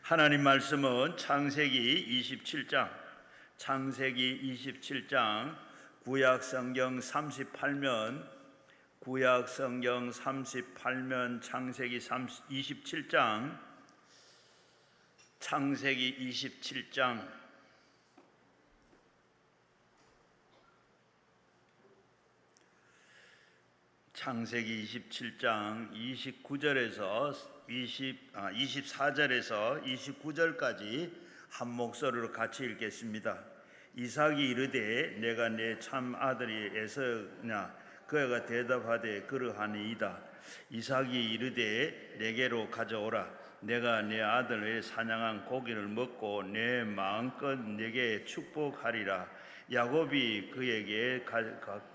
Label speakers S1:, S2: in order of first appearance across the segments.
S1: 하나님 말씀은 창세기 27장 구약성경 38면 창세기 27장 창세기 27장 24절에서 29절까지 한 목소리로 같이 읽겠습니다. 이삭이 이르되 내가 내 참 아들이 에서냐? 그가 대답하되 그러하니이다. 이삭이 이르되 내게로 가져오라. 내가 내 아들의 사냥한 고기를 먹고 내 마음껏 내게 축복하리라. 야곱이 그에게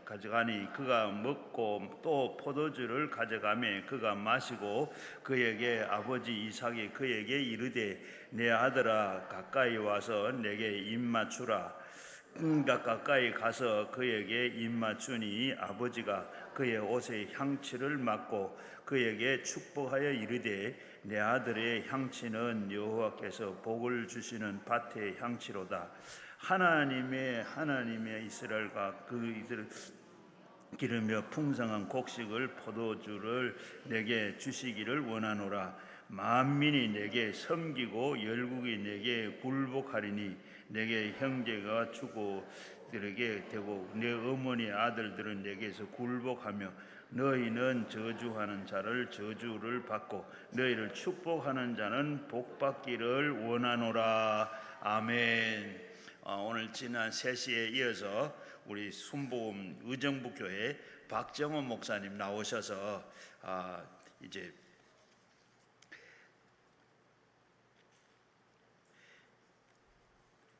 S1: 가져가니 그가 먹고 또 포도주를 가져가매 그가 마시고 그에게 아버지 이삭이 그에게 이르되 내 아들아 가까이 와서 내게 입 맞추라. 그가 가까이 가서 그에게 입 맞추니 아버지가 그의 옷에 향취를 맡고 그에게 축복하여 이르되 내 아들의 향취는 여호와께서 복을 주시는 밭의 향취로다. 하나님의 이스라엘과 그 이스라엘 기르며 풍성한 곡식을 포도주를 내게 주시기를 원하노라. 만민이 내게 섬기고 열국이 내게 굴복하리니 내게 형제가 주고들에게 되고 내 어머니 아들들은 내게서 굴복하며 너희는 저주하는 자를 저주를 받고 너희를 축복하는 자는 복받기를 원하노라. 아멘. 오늘 지난 3시에 이어서 우리 순복음 의정부교회 박정원 목사님 나오셔서 이제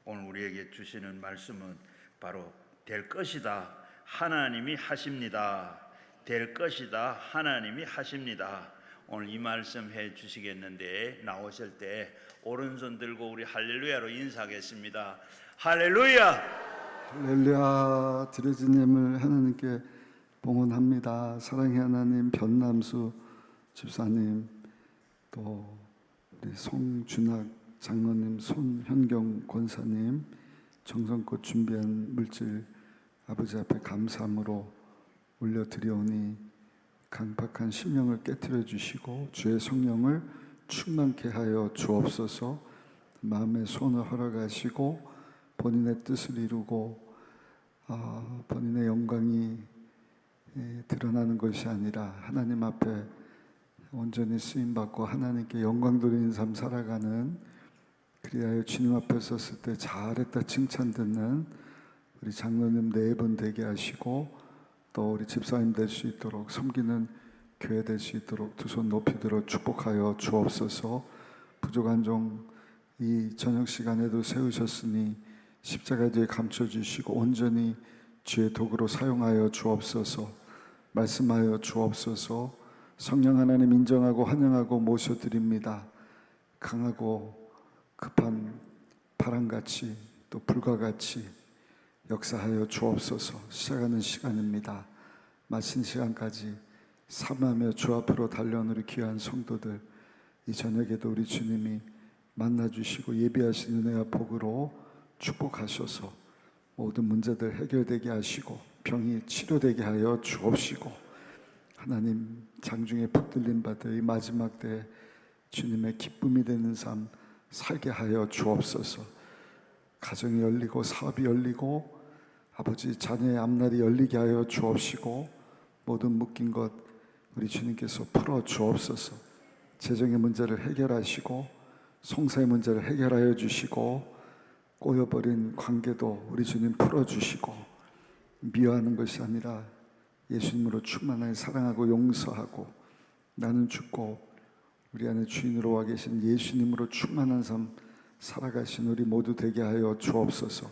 S1: 오늘 우리에게 주시는 말씀은 바로 될 것이다. 하나님이 하십니다. 될 것이다. 하나님이 하십니다. 오늘 이 말씀 해 주시겠는데 나오실 때 오른손 들고 우리 할렐루야로 인사하겠습니다. 할렐루야!
S2: 할렐루야. 드려진 예물 하나님께 봉헌합니다. 사랑의 하나님 변남수 집사님, 또 우리 송준학 장로님, 손현경 권사님, 정성껏 준비한 물질 아버지 앞에 감사함으로 올려드려오니 강팍한 심령을 깨트려 주시고 주의 성령을 충만케 하여 주옵소서. 마음의 소원을 허락하시고 본인의 뜻을 이루고 본인의 영광이 드러나는 것이 아니라 하나님 앞에 온전히 쓰임받고 하나님께 영광 돌리는 삶 살아가는, 그리하여 주님 앞에 섰을 때 잘했다 칭찬 듣는 우리 장로님 4분 되게 하시고 또 우리 집사님 될 수 있도록, 섬기는 교회 될 수 있도록 두 손 높이 들어 축복하여 주옵소서. 부족한 종 이 저녁 시간에도 세우셨으니 십자가 뒤에 감춰주시고 온전히 주의 도구로 사용하여 주옵소서. 말씀하여 주옵소서. 성령 하나님 인정하고 환영하고 모셔드립니다. 강하고 급한 바람같이 또 불과같이 역사하여 주옵소서. 시작하는 시간입니다. 마친 시간까지 삼하며 주 앞으로 달려온 우리 귀한 성도들, 이 저녁에도 우리 주님이 만나주시고 예비하신 은혜와 복으로 축복하셔서 모든 문제들 해결되게 하시고 병이 치료되게 하여 주옵시고, 하나님 장중에 붙들림 받을 이 마지막 때 주님의 기쁨이 되는 삶 살게 하여 주옵소서. 가정이 열리고 사업이 열리고 아버지 자녀의 앞날이 열리게 하여 주옵시고, 모든 묶인 것 우리 주님께서 풀어 주옵소서. 재정의 문제를 해결하시고 송사의 문제를 해결하여 주시고, 꼬여버린 관계도 우리 주님 풀어주시고, 미워하는 것이 아니라 예수님으로 충만하게 사랑하고 용서하고 나는 죽고 우리 안에 주인으로 와 계신 예수님으로 충만한 삶 살아가신 우리 모두 되게 하여 주옵소서.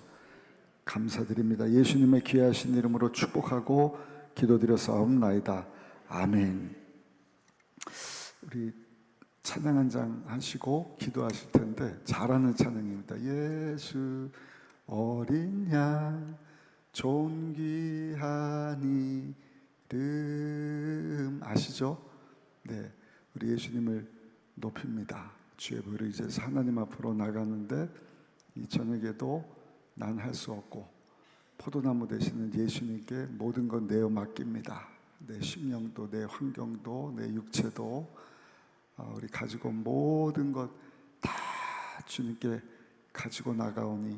S2: 감사드립니다. 예수님의 귀하신 이름으로 축복하고 기도드려사옵나이다. 아멘. 우리 찬양 한 장 하시고 기도하실 텐데 잘하는 찬양입니다. 예수 어린 양 존귀한 이름 아시죠? 네, 우리 예수님을 높입니다. 주의 보혈을 의지해서 하나님 앞으로 나가는데 이 저녁에도 난 할 수 없고 포도나무 되시는 예수님께 모든 건 내어 맡깁니다. 내 심령도 내 환경도 내 육체도 우리 가지고 온 모든 것 다 주님께 가지고 나가오니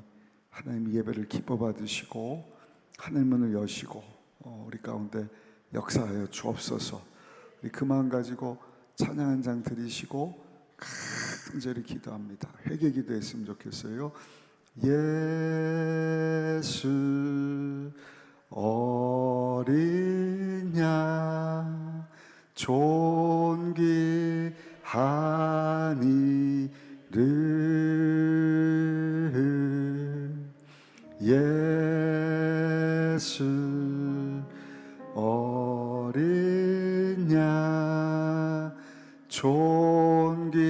S2: 하나님 예배를 기뻐 받으시고 하늘 문을 여시고 우리 가운데 역사하여 주옵소서. 우리 그 마음 가지고 찬양 한 장 드리시고 간절히 기도합니다. 회개 기도했으면 좋겠어요. 예수 어린 양 존귀한 이름 예수 어린 양 존귀한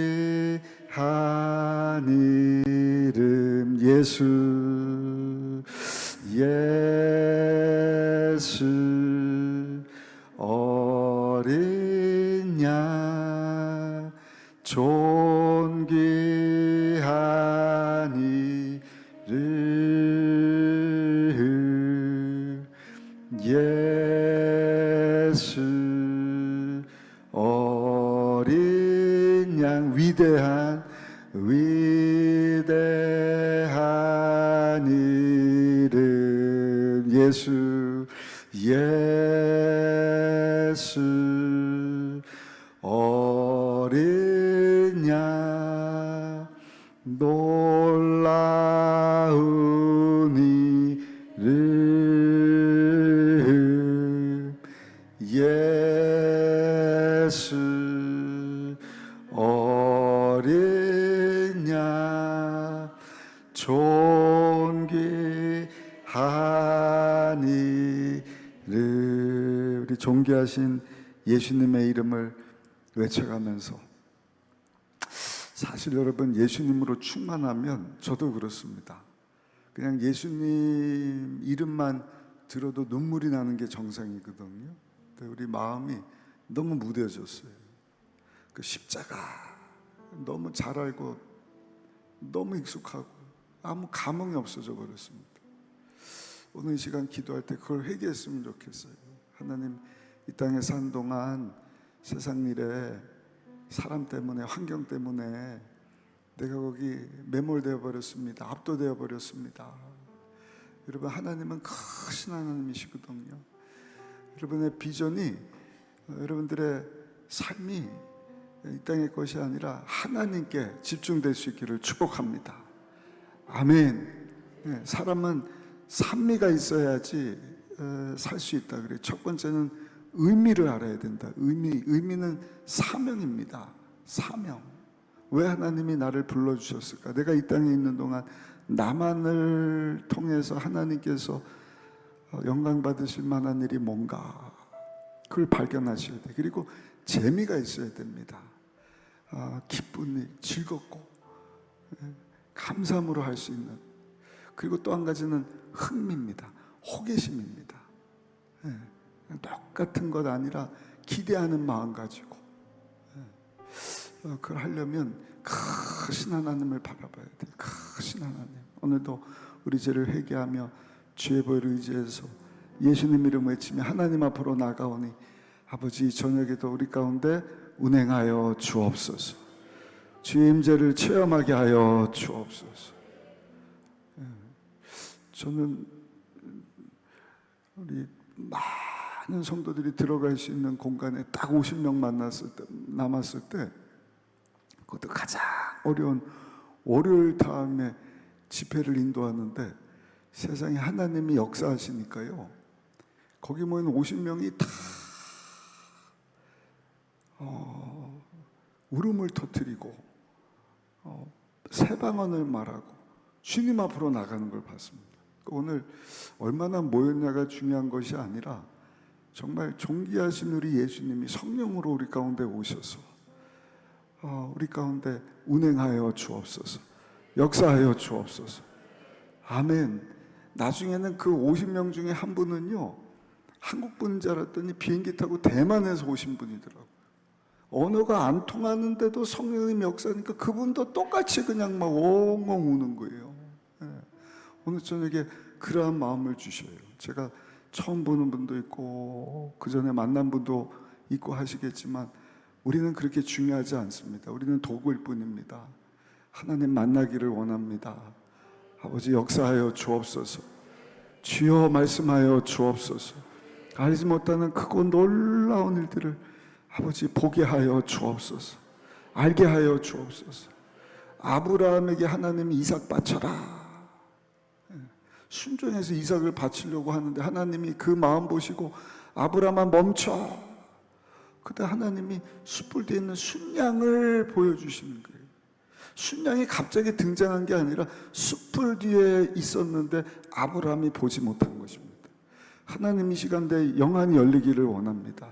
S2: 이름 예수 어린 양 존귀한 이름 예수 어린 양 위대한 이름 예수 어린 양 놀라운 이름 예수 어린 양 존귀한 이름 우리 존귀하신 예수님의 이름을 외쳐가면서 사실 여러분 예수님으로 충만하면 저도 그렇습니다. 그냥 예수님 이름만 들어도 눈물이 나는 게 정상이거든요. 근데 우리 마음이 너무 무뎌졌어요. 그 십자가 너무 잘 알고 너무 익숙하고 아무 감흥이 없어져 버렸습니다. 오늘 이 시간 기도할 때 그걸 회개했으면 좋겠어요. 하나님 이 땅에 산 동안 세상 일에 사람 때문에 환경 때문에 내가 거기 매몰되어 버렸습니다. 압도되어 버렸습니다. 여러분 하나님은 크신 하나님이시거든요. 여러분의 비전이 여러분들의 삶이 이 땅의 것이 아니라 하나님께 집중될 수 있기를 축복합니다. 아멘. 사람은 산미가 있어야지 살 수 있다 그래요. 첫 번째는 의미를 알아야 된다. 의미는 사명입니다. 사명. 왜 하나님이 나를 불러주셨을까? 내가 이 땅에 있는 동안 나만을 통해서 하나님께서 영광 받으실 만한 일이 뭔가 그걸 발견하셔야 돼. 그리고 재미가 있어야 됩니다. 기쁜 일, 즐겁고 감사함으로 할 수 있는. 그리고 또 한 가지는 흥미입니다. 호기심입니다. 똑같은 것 아니라 기대하는 마음 가지고 그걸 하려면 크신 하나님을 바라봐야 돼요. 크신 하나님. 오늘도 우리 죄를 회개하며 주의 보혈을 의지해서 예수님 이름 외치며 하나님 앞으로 나가오니 아버지 저녁에도 우리 가운데 운행하여 주옵소서. 주의 임재를 체험하게 하여 주옵소서. 저는 우리 많은 성도들이 들어갈 수 있는 공간에 딱 50명 남았을 때 그것도 가장 어려운 월요일 다음에 집회를 인도하는데 세상에 하나님이 역사하시니까요. 거기 모인 50명이 다 울음을 터뜨리고 새 방언을 말하고 주님 앞으로 나가는 걸 봤습니다. 오늘 얼마나 모였냐가 중요한 것이 아니라 정말 존귀하신 우리 예수님이 성령으로 우리 가운데 오셔서 우리 가운데 운행하여 주옵소서. 역사하여 주옵소서. 아멘. 나중에는 그 50명 중에 한 분은요 한국 분인 줄 알았더니 비행기 타고 대만에서 오신 분이더라고요. 언어가 안 통하는데도 성령님 역사니까 그분도 똑같이 그냥 막 엉엉 우는 거예요. 예. 오늘 저녁에 그러한 마음을 주셔요. 제가 처음 보는 분도 있고 그 전에 만난 분도 있고 하시겠지만 우리는 그렇게 중요하지 않습니다. 우리는 도구일 뿐입니다. 하나님 만나기를 원합니다. 아버지 역사하여 주옵소서. 주여 말씀하여 주옵소서. 알지 못하는 크고 놀라운 일들을 아버지 보게 하여 주옵소서. 알게 하여 주옵소서. 아브라함에게 하나님이 이삭 바쳐라. 순종해서 이삭을 바치려고 하는데 하나님이 그 마음 보시고 아브라함아 멈춰. 그때 하나님이 숯불 뒤에 있는 순양을 보여주시는 거예요. 순양이 갑자기 등장한 게 아니라 숯불 뒤에 있었는데 아브라함이 보지 못한 것입니다. 하나님 이 시간대 영안이 열리기를 원합니다.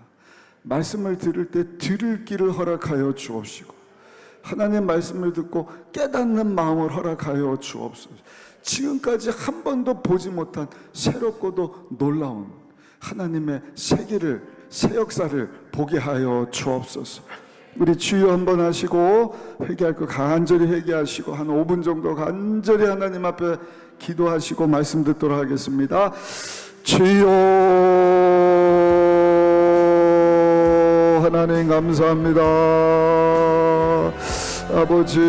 S2: 말씀을 들을 때 들을 길을 허락하여 주옵시고 하나님 말씀을 듣고 깨닫는 마음을 허락하여 주옵소서. 지금까지 한 번도 보지 못한 새롭고도 놀라운 하나님의 세계를, 새 역사를 보게 하여 주옵소서. 우리 주여 한번 하시고 회개할 거 간절히 회개하시고 한 5분 정도 간절히 하나님 앞에 기도하시고 말씀 듣도록 하겠습니다. 주여 하나님 감사합니다. 아버지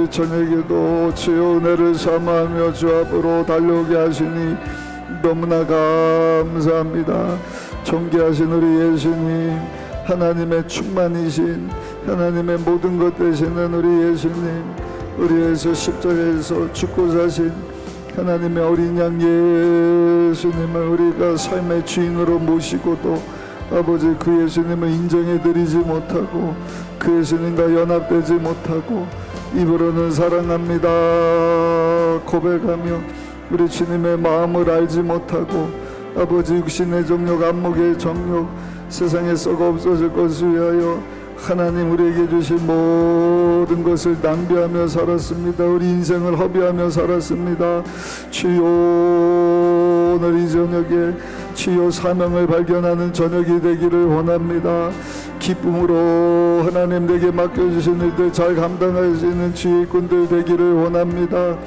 S2: 저녁에도 주여 은혜를 삼아하며 주 앞으로 달려오게 하시니 너무나 감사합니다. 존귀하신 우리 예수님, 하나님의 충만이신 하나님의 모든 것 되시는 우리 예수님, 우리에서 십자가에서 죽고 사신 하나님의 어린 양 예수님을 우리가 삶의 주인으로 모시고도 아버지 그 예수님을 인정해드리지 못하고 그 예수님과 연합되지 못하고 입으로는 사랑합니다 고백하며 우리 주님의 마음을 알지 못하고 아버지 육신의 정욕, 안목의 정욕, 세상에 썩어 없어질 것을 위하여 하나님 우리에게 주신 모든 것을 낭비하며 살았습니다. 우리 인생을 허비하며 살았습니다. 주여 오늘 이 저녁에 주여 사명을 발견하는 저녁이 되기를 원합니다. 기쁨으로 하나님 내게 맡겨주신 일들 잘 감당할 수 있는 주의 일꾼들 되기를 원합니다.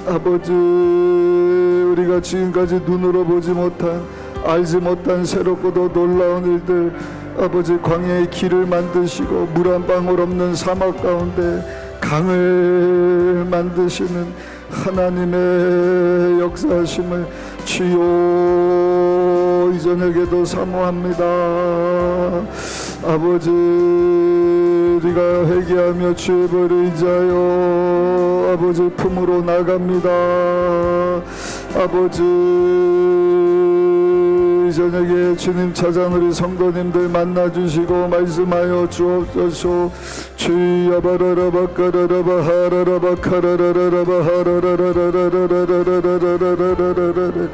S2: 아버지 우리가 지금까지 눈으로 보지 못한 알지 못한 새롭고도 놀라운 일들 아버지 광야의 길을 만드시고 물 한 방울 없는 사막 가운데 강을 만드시는 하나님의 역사하심을 주여 이 저녁에도 사모합니다. 아버지 우리가 회개하며 주의 벌을 의지하여 아버지 품으로 나갑니다. 아버지 이 저녁에 주님 찾아온 우리 성도님들 만나주시고 말씀하여 주옵소서. 주여 바라라바 까라라바 하라라바 카라라라바 하라라라라라라라라라라라라라라라라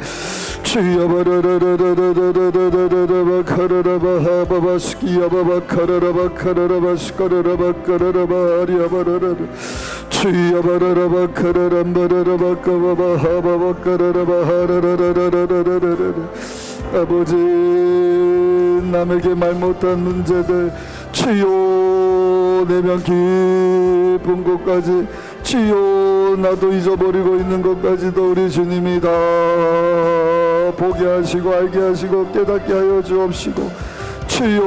S2: 주여 바라라라라라라라라라라바 카라라바 하바바 스키야바바 카라라바 카라라바 스카라라바 카라라바 하리야바라라라 주여 바라라바 카라람바라라바 까바바 하바바 카라라바 하라라라라라라라라라 아버지 남에게 말 못한 문제들 주여 내면 깊은 곳까지 주여 나도 잊어버리고 있는 것까지도 우리 주님이 다 보게 하시고 알게 하시고 깨닫게 하여 주옵시고 주여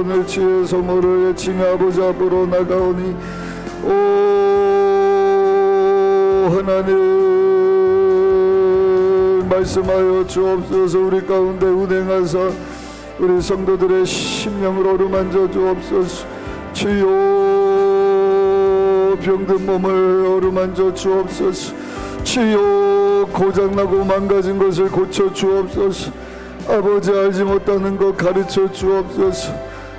S2: 오늘 주의 성호를 외치며 아버지 앞으로 나가오니 오 하나님 말씀하여 주옵소서. 우리 가운데 운행하사 우리 성도들의 심령을 어루만져 주옵소서. 주여 병든 몸을 어루만져 주옵소서. 주여 고장나고 망가진 것을 고쳐 주옵소서. 아버지 알지 못하는 것 가르쳐 주옵소서.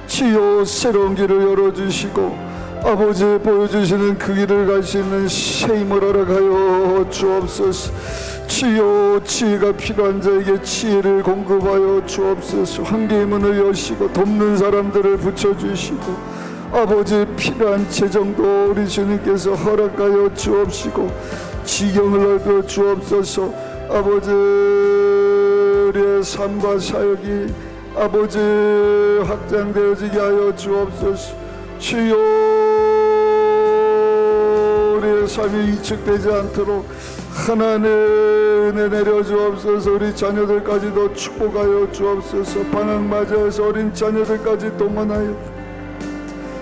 S2: 주여 새로운 길을 열어주시고 아버지 보여주시는 그 길을 갈 수 있는 새 힘을 허락하여 주옵소서. 주여 지혜가 필요한 자에게 지혜를 공급하여 주옵소서. 한계의 문을 여시고 돕는 사람들을 붙여주시고 아버지 필요한 재정도 우리 주님께서 허락하여 주옵시고 지경을 넓혀 주옵소서. 아버지 우리의 삶과 사역이 아버지 확장되어지게 하여 주옵소서. 주여, 우리의 삶이 위축되지 않도록 하나님의 은혜 내려 주옵소서. 우리 자녀들까지도 축복하여 주옵소서. 방학 맞이해서 어린 자녀들까지 동원하여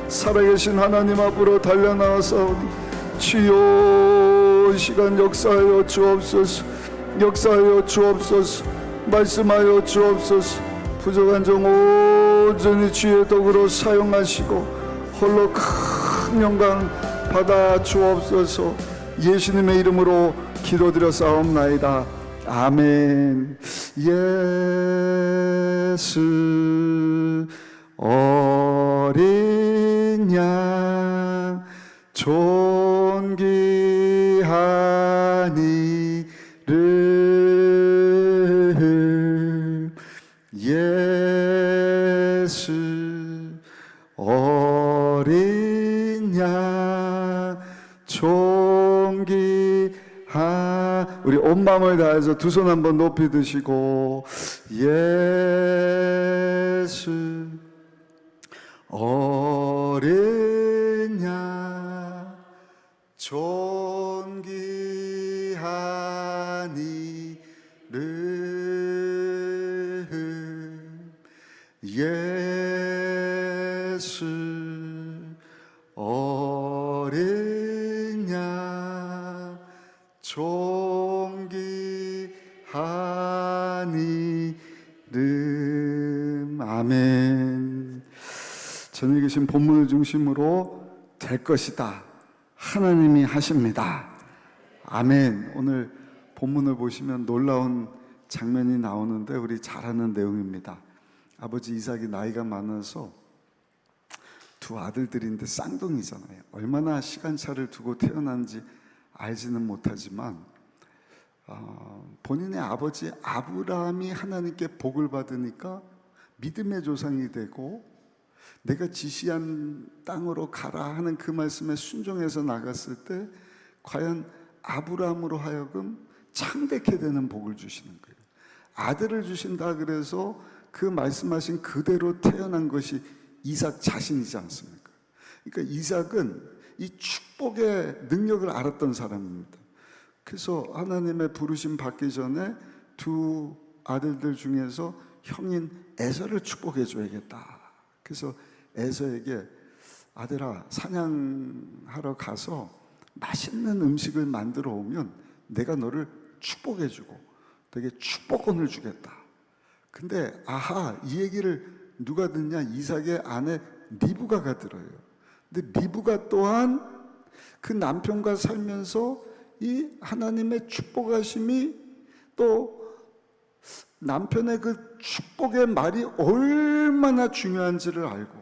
S2: 살아계신 하나님 앞으로 달려나와서 주여, 이 시간 역사하여 주옵소서. 역사하여 주옵소서. 말씀하여 주옵소서. 부족한 종 온전히 주의 도구로 사용하시고 홀로 큰 영광 받아 주옵소서. 예수님의 이름으로 기도드려 싸움나이다. 아멘. 예수 어린 양 존귀한 이름 예수 어린 양 존귀한, 우리 온 마음을 다해서 두 손 한번 높이 드시고 예수 어린 양 존귀한 이름 예수 어린 양 존귀한 이름. 아멘. 저녁에 계신 본문을 중심으로 될 것이다, 하나님이 하십니다. 아멘. 오늘 본문을 보시면 놀라운 장면이 나오는데 우리 잘 아는 내용입니다. 아버지 이삭이 나이가 많아서 두 아들들인데 쌍둥이잖아요. 얼마나 시간차를 두고 태어난지 알지는 못하지만 본인의 아버지 아브라함이 하나님께 복을 받으니까 믿음의 조상이 되고 내가 지시한 땅으로 가라 하는 그 말씀에 순종해서 나갔을 때 과연 아브라함으로 하여금 창대케 되는 복을 주시는 거예요. 아들을 주신다 그래서 그 말씀하신 그대로 태어난 것이 이삭 자신이지 않습니까? 그러니까 이삭은 이 축복의 능력을 알았던 사람입니다. 그래서 하나님의 부르심 받기 전에 두 아들들 중에서 형인 에서를 축복해 줘야겠다. 그래서 에서에게 아들아, 사냥하러 가서 맛있는 음식을 만들어 오면 내가 너를 축복해 주고 되게 축복권을 주겠다. 근데 아하, 이 얘기를 누가 듣냐? 이삭의 아내 리브가가 들어요. 근데 리브가 또한 그 남편과 살면서 이 하나님의 축복하심이 또 남편의 그 축복의 말이 얼마나 중요한지를 알고,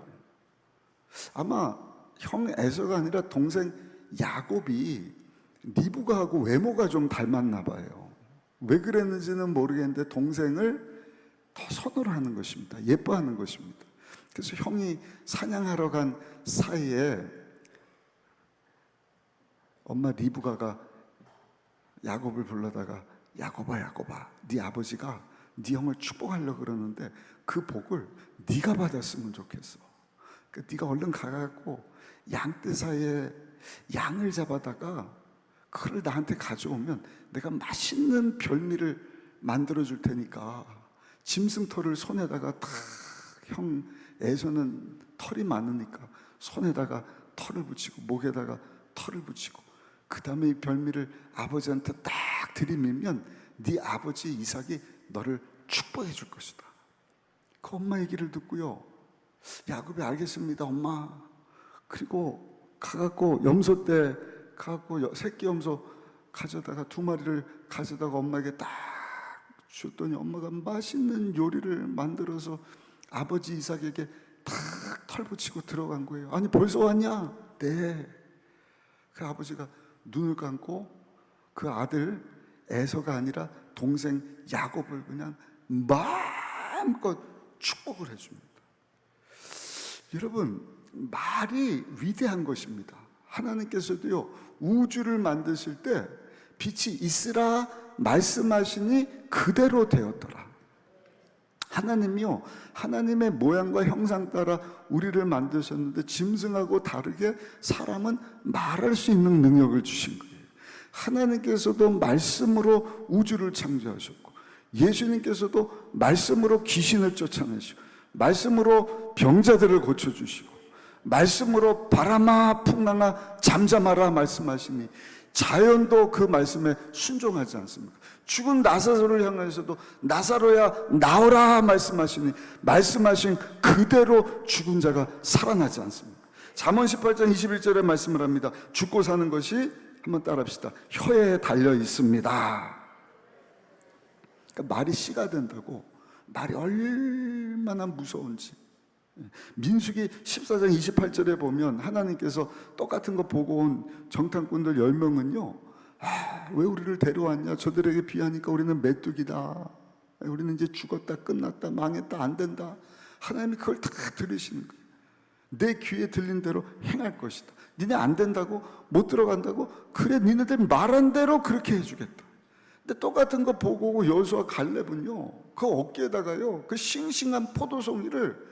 S2: 아마 형 에서가 아니라 동생 야곱이 리브가하고 외모가 좀 닮았나 봐요. 왜 그랬는지는 모르겠는데 동생을 더 선호를 하는 것입니다. 예뻐하는 것입니다. 그래서 형이 사냥하러 간 사이에 엄마 리브가가 야곱을 불러다가 야곱아, 야곱아, 네 아버지가 네 형을 축복하려고 그러는데 그 복을 네가 받았으면 좋겠어. 그러니까 네가 얼른 가갖고 양떼 사이에 양을 잡아다가 그걸 나한테 가져오면 내가 맛있는 별미를 만들어 줄 테니까 짐승털을 손에다가 탁, 형 에서는 털이 많으니까 손에다가 털을 붙이고 목에다가 털을 붙이고 그 다음에 이 별미를 아버지한테 딱 들이밀면 네 아버지 이삭이 너를 축복해 줄 것이다. 그 엄마 얘기를 듣고요, 야곱이 알겠습니다 엄마. 그리고 가갖고 염소 때 가갖고 새끼 염소 가져다가 두 마리를 가져다가 엄마에게 딱 줬더니 엄마가 맛있는 요리를 만들어서 아버지 이삭에게 탁 털 붙이고 들어간 거예요. 아니 벌써 왔냐? 네. 그 아버지가 눈을 감고 그 아들 에서가 아니라 동생 야곱을 그냥 마음껏 축복을 해줍니다. 여러분, 말이 위대한 것입니다. 하나님께서도요, 우주를 만드실 때 빛이 있으라 말씀하시니 그대로 되었더라. 하나님이요, 하나님의 모양과 형상 따라 우리를 만드셨는데 짐승하고 다르게 사람은 말할 수 있는 능력을 주신 거예요. 하나님께서도 말씀으로 우주를 창조하셨고, 예수님께서도 말씀으로 귀신을 쫓아내시고, 말씀으로 병자들을 고쳐주시고, 말씀으로 바람아 풍랑아 잠잠하라 말씀하시니 자연도 그 말씀에 순종하지 않습니까? 죽은 나사로를 향해서도 나사로야 나오라 말씀하시니 말씀하신 그대로 죽은 자가 살아나지 않습니까? 잠언 18장 21절에 말씀을 합니다. 죽고 사는 것이, 한번 따라합시다, 혀에 달려 있습니다. 그러니까 말이 씨가 된다고, 말이 얼마나 무서운지. 민수기 14장 28절에 보면 하나님께서 똑같은 거 보고 온 정탐꾼들 10명은요, 왜 우리를 데려왔냐, 저들에게 비하니까 우리는 메뚜기다, 우리는 이제 죽었다, 끝났다, 망했다, 안 된다. 하나님이 그걸 다 들으시는 거예요. 내 귀에 들린 대로 행할 것이다. 니네 안 된다고? 못 들어간다고? 그래, 니네들 말한 대로 그렇게 해주겠다. 근데 똑같은 거 보고 오고 여호수아 갈렙은요, 그 어깨에다가요, 그 싱싱한 포도송이를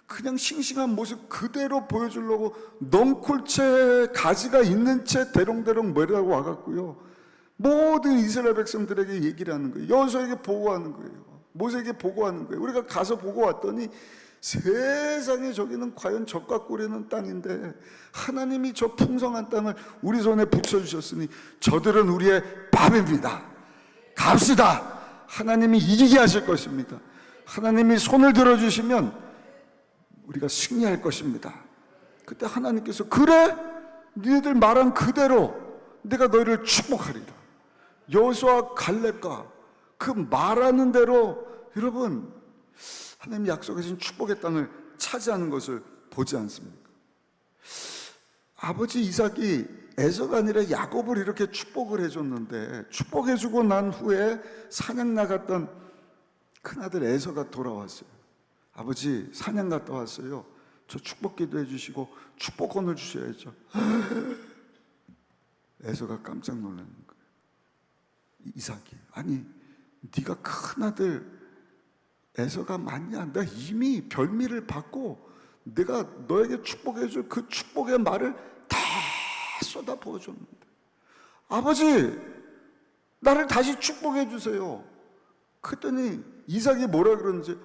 S2: 그냥 싱싱한 모습 그대로 보여주려고 넝쿨채 가지가 있는 채 대롱대롱 메라고 와갖고요, 모든 이스라엘 백성들에게 얘기를 하는 거예요. 여호수아에게 보고하는 거예요. 모세에게 보고하는 거예요. 우리가 가서 보고 왔더니 세상에 저기는 과연 젖과 꿀이는 땅인데 하나님이 저 풍성한 땅을 우리 손에 붙여주셨으니 저들은 우리의 밥입니다. 갑시다. 하나님이 이기게 하실 것입니다. 하나님이 손을 들어주시면 우리가 승리할 것입니다. 그때 하나님께서, 그래, 너희들 말한 그대로 내가 너희를 축복하리라. 여호수아 갈렙과 그 말하는 대로, 여러분, 하나님이 약속하신 축복의 땅을 차지하는 것을 보지 않습니까? 아버지 이삭이 에서가 아니라 야곱을 이렇게 축복을 해줬는데, 축복해주고 난 후에 사냥 나갔던 큰아들 에서가 돌아왔어요. 아버지, 사냥 갔다 왔어요. 저 축복 기도해 주시고 축복권을 주셔야죠. 에서가 깜짝 놀라는 거예요. 이삭이, 아니 네가 큰아들 에서가 맞냐? 내가 이미 별미를 받고 내가 너에게 축복해 줄 그 축복의 말을 다 쏟아 부어줬는데, 아버지 나를 다시 축복해 주세요. 그랬더니 이삭이 뭐라 그러는지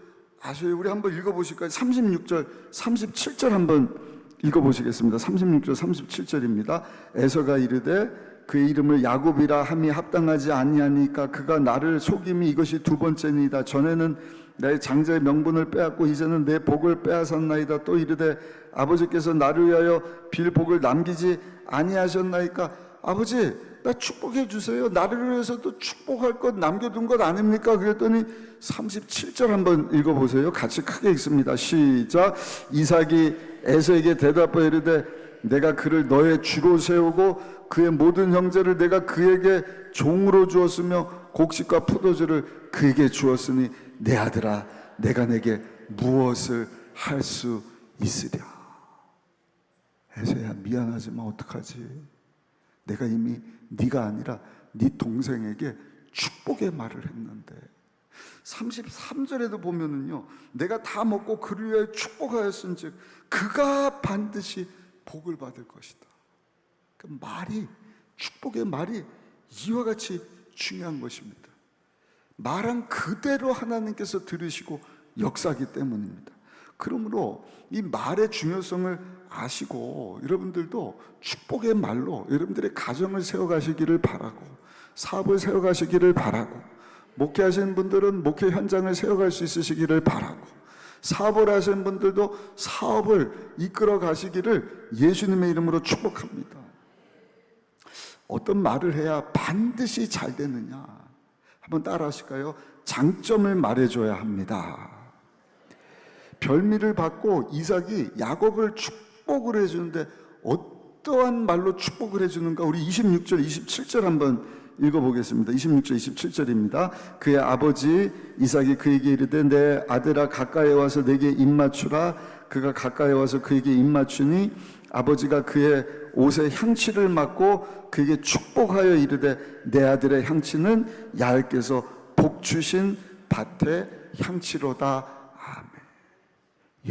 S2: 아세요? 우리 한번 읽어보실까요? 36절 37절 한번 읽어보시겠습니다. 36절 37절입니다 에서가 이르되 그의 이름을 야곱이라 함이 합당하지 아니하니까 그가 나를 속임이 이것이 두 번째니이다. 전에는 내 장자의 명분을 빼앗고 이제는 내 복을 빼앗았나이다. 또 이르되 아버지께서 나를 위하여 빌 복을 남기지 아니하셨나이까. 아버지 나 축복해 주세요. 나를 위해서도 축복할 것 남겨둔 것 아닙니까? 그랬더니 37절 한번 읽어보세요. 같이 크게 읽습니다. 시작. 이삭이 에서에게 대답하여 이르되 내가 그를 너의 주로 세우고 그의 모든 형제를 내가 그에게 종으로 주었으며 곡식과 포도주를 그에게 주었으니 내 아들아 내가 내게 무엇을 할 수 있으랴. 에서야 미안하지만 어떡하지? 내가 이미 네가 아니라 네 동생에게 축복의 말을 했는데. 33절에도 보면은요, 내가 다 먹고 그를 위해 축복하였은즉 그가 반드시 복을 받을 것이다. 그 말이, 축복의 말이 이와 같이 중요한 것입니다. 말한 그대로 하나님께서 들으시고 역사하기 때문입니다. 그러므로 이 말의 중요성을 아시고 여러분들도 축복의 말로 여러분들의 가정을 세워가시기를 바라고, 사업을 세워가시기를 바라고, 목회하시는 분들은 목회 현장을 세워갈 수 있으시기를 바라고, 사업을 하시는 분들도 사업을 이끌어 가시기를 예수님의 이름으로 축복합니다. 어떤 말을 해야 반드시 잘 되느냐? 한번 따라 하실까요? 장점을 말해줘야 합니다. 별미를 받고 이삭이 야곱을 축복을 해주는데 어떠한 말로 축복을 해주는가? 우리 26절, 27절 한번 읽어보겠습니다. 26절, 27절입니다. 그의 아버지 이삭이 그에게 이르되 내 아들아 가까이 와서 내게 입 맞추라. 그가 가까이 와서 그에게 입 맞추니 아버지가 그의 옷에 향취를 맡고 그에게 축복하여 이르되 내 아들의 향취는 야훼께서 복 주신 밭의 향치로다. 아멘.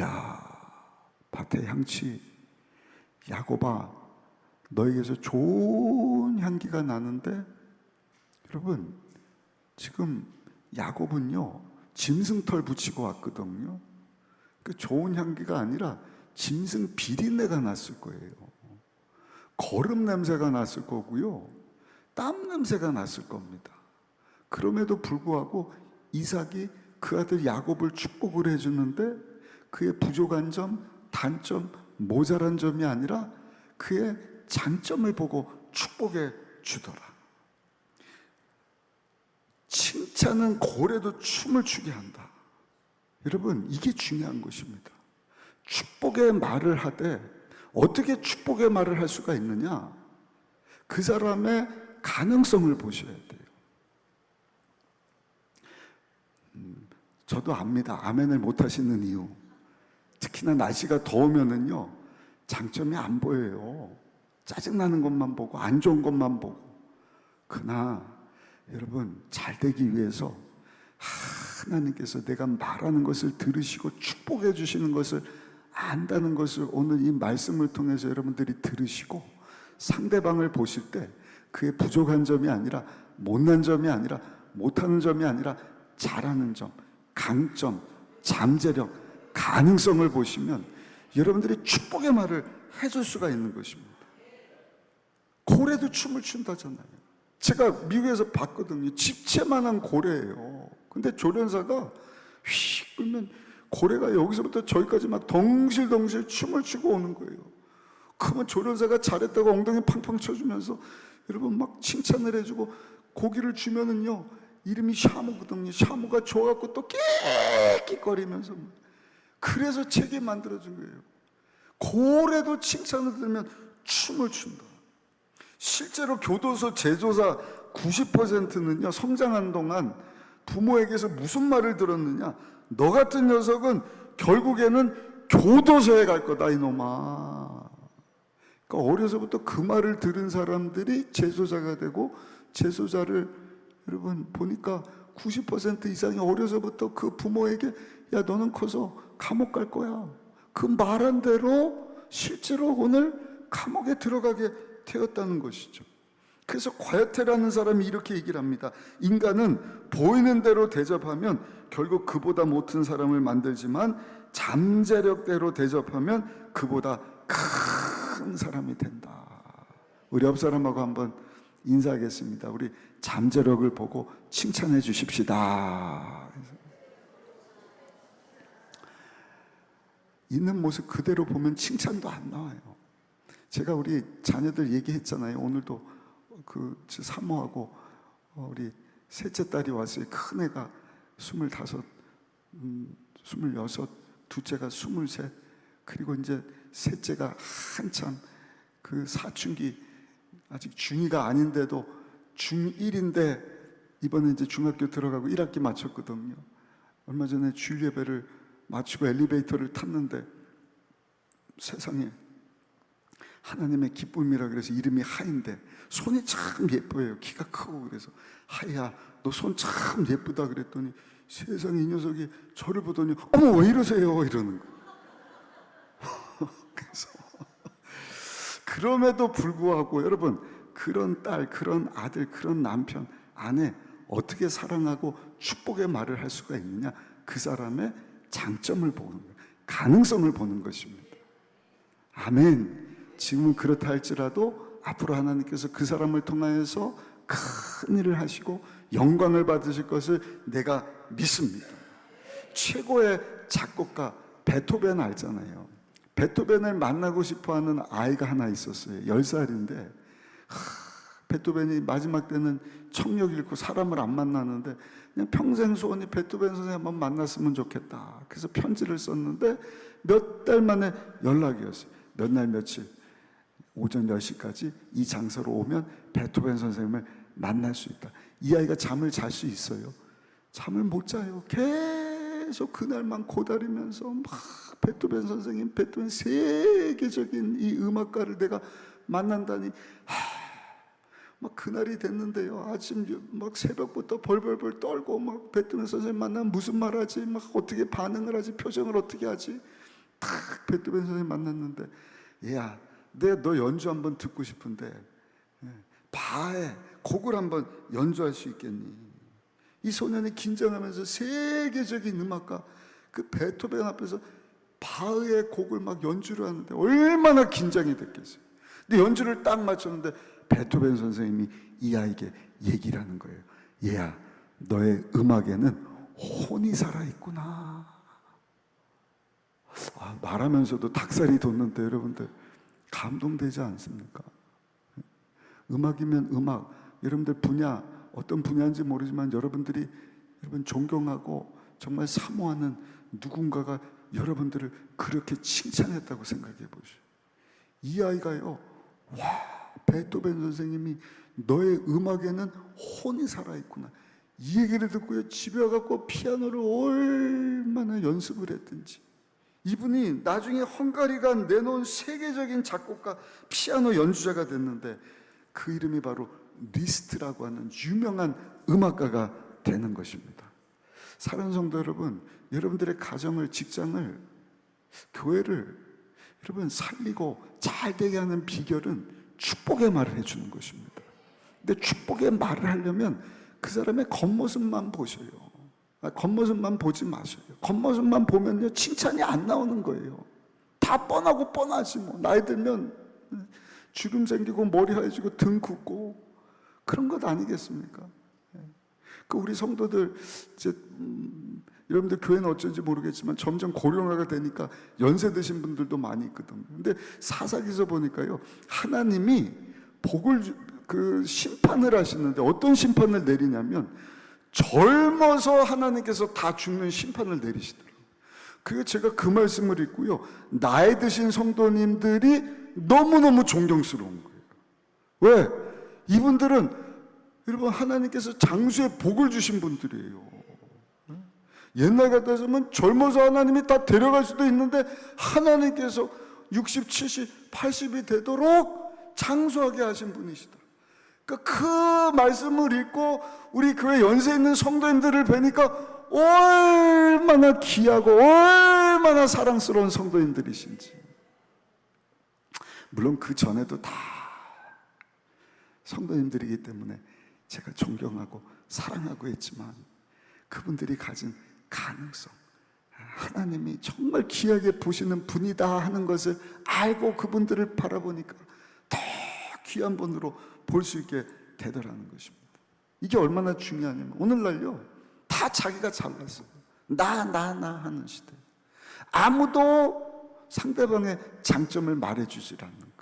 S2: 야, 밭의 향치. 야곱아, 너에게서 좋은 향기가 나는데, 여러분 지금 야곱은요 짐승털 붙이고 왔거든요. 그 좋은 향기가 아니라 짐승 비린내가 났을 거예요. 거름 냄새가 났을 거고요, 땀 냄새가 났을 겁니다. 그럼에도 불구하고 이삭이 그 아들 야곱을 축복을 해주는데, 그의 부족한 점, 단점, 모자란 점이 아니라 그의 장점을 보고 축복해 주더라. 칭찬은 고래도 춤을 추게 한다. 여러분, 이게 중요한 것입니다. 축복의 말을 하되 어떻게 축복의 말을 할 수가 있느냐? 그 사람의 가능성을 보셔야 돼요. 저도 압니다. 아멘을 못 하시는 이유. 특히나 날씨가 더우면은요, 장점이 안 보여요. 짜증나는 것만 보고, 안 좋은 것만 보고. 그러나 여러분, 잘 되기 위해서 하나님께서 내가 말하는 것을 들으시고 축복해 주시는 것을 안다는 것을 오늘 이 말씀을 통해서 여러분들이 들으시고, 상대방을 보실 때 그의 부족한 점이 아니라, 못난 점이 아니라, 못하는 점이 아니라 잘하는 점, 강점, 잠재력, 가능성을 보시면 여러분들이 축복의 말을 해줄 수가 있는 것입니다. 고래도 춤을 춘다잖아요. 제가 미국에서 봤거든요. 집채만한 고래예요. 근데 조련사가 휙 불면 고래가 여기서부터 저기까지 막 덩실덩실 춤을 추고 오는 거예요. 그러면 조련사가 잘했다고 엉덩이 팡팡 쳐주면서 여러분 막 칭찬을 해주고, 고기를 주면은요 이름이 샤무거든요. 샤무가 좋아갖고 또 끽끽거리면서, 그래서 책이 만들어진 거예요. 고래도 칭찬을 들으면 춤을 춘다. 실제로 교도소 제조사 90%는요 성장한 동안 부모에게서 무슨 말을 들었느냐? 너 같은 녀석은 결국에는 교도소에 갈 거다, 이놈아. 그러니까 어려서부터 그 말을 들은 사람들이 제소자가 되고, 제소자를 여러분 보니까 90% 이상이 어려서부터 그 부모에게 야 너는 커서 감옥 갈 거야, 그 말한 대로 실제로 오늘 감옥에 들어가게 되었다는 것이죠. 그래서 과야테라는 사람이 이렇게 얘기를 합니다. 인간은 보이는 대로 대접하면 결국 그보다 못한 사람을 만들지만, 잠재력대로 대접하면 그보다 큰 사람이 된다. 우리 옆 사람하고 한번 인사하겠습니다. 우리 잠재력을 보고 칭찬해 주십시다. 있는 모습 그대로 보면 칭찬도 안 나와요. 제가 우리 자녀들 얘기했잖아요. 오늘도 그 사모하고 우리 셋째 딸이 왔어요. 큰 애가 25, 26, 둘째가 23, 그리고 이제 셋째가 한참 그 사춘기, 아직 중2가 아닌데도 중1인데 이번에 이제 중학교 들어가고 1학기 마쳤거든요. 얼마 전에 주일 예배를 마치고 엘리베이터를 탔는데, 세상에 하나님의 기쁨이라 그래서 이름이 하인데 손이 참 예뻐요. 키가 크고. 그래서 하이야 너 손 참 예쁘다 그랬더니, 세상에 이 녀석이 저를 보더니 어머 왜 이러세요 이러는 거예요. 그래서 그럼에도 불구하고 여러분, 그런 딸, 그런 아들, 그런 남편, 아내 어떻게 사랑하고 축복의 말을 할 수가 있느냐? 그 사람의 장점을 보는 거예요. 가능성을 보는 것입니다. 아멘. 지금은 그렇다 할지라도 앞으로 하나님께서 그 사람을 통하여서 큰 일을 하시고 영광을 받으실 것을 내가 믿습니다. 최고의 작곡가 베토벤 알잖아요. 베토벤을 만나고 싶어하는 아이가 하나 있었어요. 10살인데 베토벤이 마지막 때는 청력 잃고 사람을 안 만나는데, 그냥 평생 소원이 베토벤 선생님 한번 만났으면 좋겠다. 그래서 편지를 썼는데 몇 달 만에 연락이 왔어요. 몇 날 며칠 오전 10시까지 이 장소로 오면 베토벤 선생님을 만날 수 있다. 이 아이가 잠을 잘 수 있어요? 잠을 못 자요. 계속 그날만 고다리면서 막 베토벤 선생님, 베토벤 세계적인 이 음악가를 내가 만난다니, 막 그날이 됐는데요, 아침 막 새벽부터 벌벌벌 떨고 막 베토벤 선생님 만나면 무슨 말 하지, 막 어떻게 반응을 하지, 표정을 어떻게 하지. 딱 베토벤 선생님 만났는데, 야, 내가 너 연주 한번 듣고 싶은데 바에 곡을 한번 연주할 수 있겠니? 이 소년이 긴장하면서 세계적인 음악가 그 베토벤 앞에서 바흐의 곡을 막 연주를 하는데 얼마나 긴장이 됐겠어요. 근데 연주를 딱 맞췄는데 베토벤 선생님이 이 아이에게 얘기를 하는 거예요. 얘야, 너의 음악에는 혼이 살아있구나. 말하면서도 닭살이 돋는데 여러분들 감동되지 않습니까? 음악이면 음악, 여러분들 분야 어떤 분야인지 모르지만 여러분 존경하고 정말 사모하는 누군가가 여러분들을 그렇게 칭찬했다고 생각해 보시오. 이 아이가요, 베토벤 선생님이 너의 음악에는 혼이 살아있구나, 이 얘기를 듣고요, 집에 와갖고 피아노를 얼마나 연습을 했든지, 이분이 나중에 헝가리가 내놓은 세계적인 작곡가, 피아노 연주자가 됐는데 그 이름이 바로 리스트라고 하는 유명한 음악가가 되는 것입니다. 사랑하는 성도 여러분, 여러분들의 가정을, 직장을, 교회를 여러분 살리고 잘 되게 하는 비결은 축복의 말을 해주는 것입니다. 근데 축복의 말을 하려면 그 사람의 겉모습만 보셔요. 겉모습만 보지 마셔요. 겉모습만 보면요, 칭찬이 안 나오는 거예요. 다 뻔하고 뻔하지 뭐. 나이 들면 주름 생기고 머리 하얘지고 등 굽고 그런 것 아니겠습니까? 그 우리 성도들 이제 여러분들 교회는 어쩐지 모르겠지만 점점 고령화가 되니까 연세 드신 분들도 많이 있거든요. 근데 사사기서 보니까요, 하나님이 그 심판을 하시는데 어떤 심판을 내리냐면 젊어서 하나님께서 다 죽는 심판을 내리시더라고요. 그게 제가 그 말씀을 읽고요, 나이 드신 성도님들이 너무너무 존경스러운 거예요. 왜? 이분들은 여러분 하나님께서 장수의 복을 주신 분들이에요. 옛날 같았으면 젊어서 하나님이 다 데려갈 수도 있는데 하나님께서 60, 70, 80이 되도록 장수하게 하신 분이시다. 그러니까 그 말씀을 읽고 우리 교회 연세 있는 성도님들을 뵈니까 얼마나 귀하고 얼마나 사랑스러운 성도님들이신지. 물론 그 전에도 다 성도님들이기 때문에 제가 존경하고 사랑하고 했지만 그분들이 가진 가능성, 하나님이 정말 귀하게 보시는 분이다 하는 것을 알고 그분들을 바라보니까 더 귀한 분으로 볼 수 있게 되더라는 것입니다. 이게 얼마나 중요하냐면 오늘날요, 다 자기가 잘났어요. 나 하는 시대. 아무도 상대방의 장점을 말해주질 않는 거예요.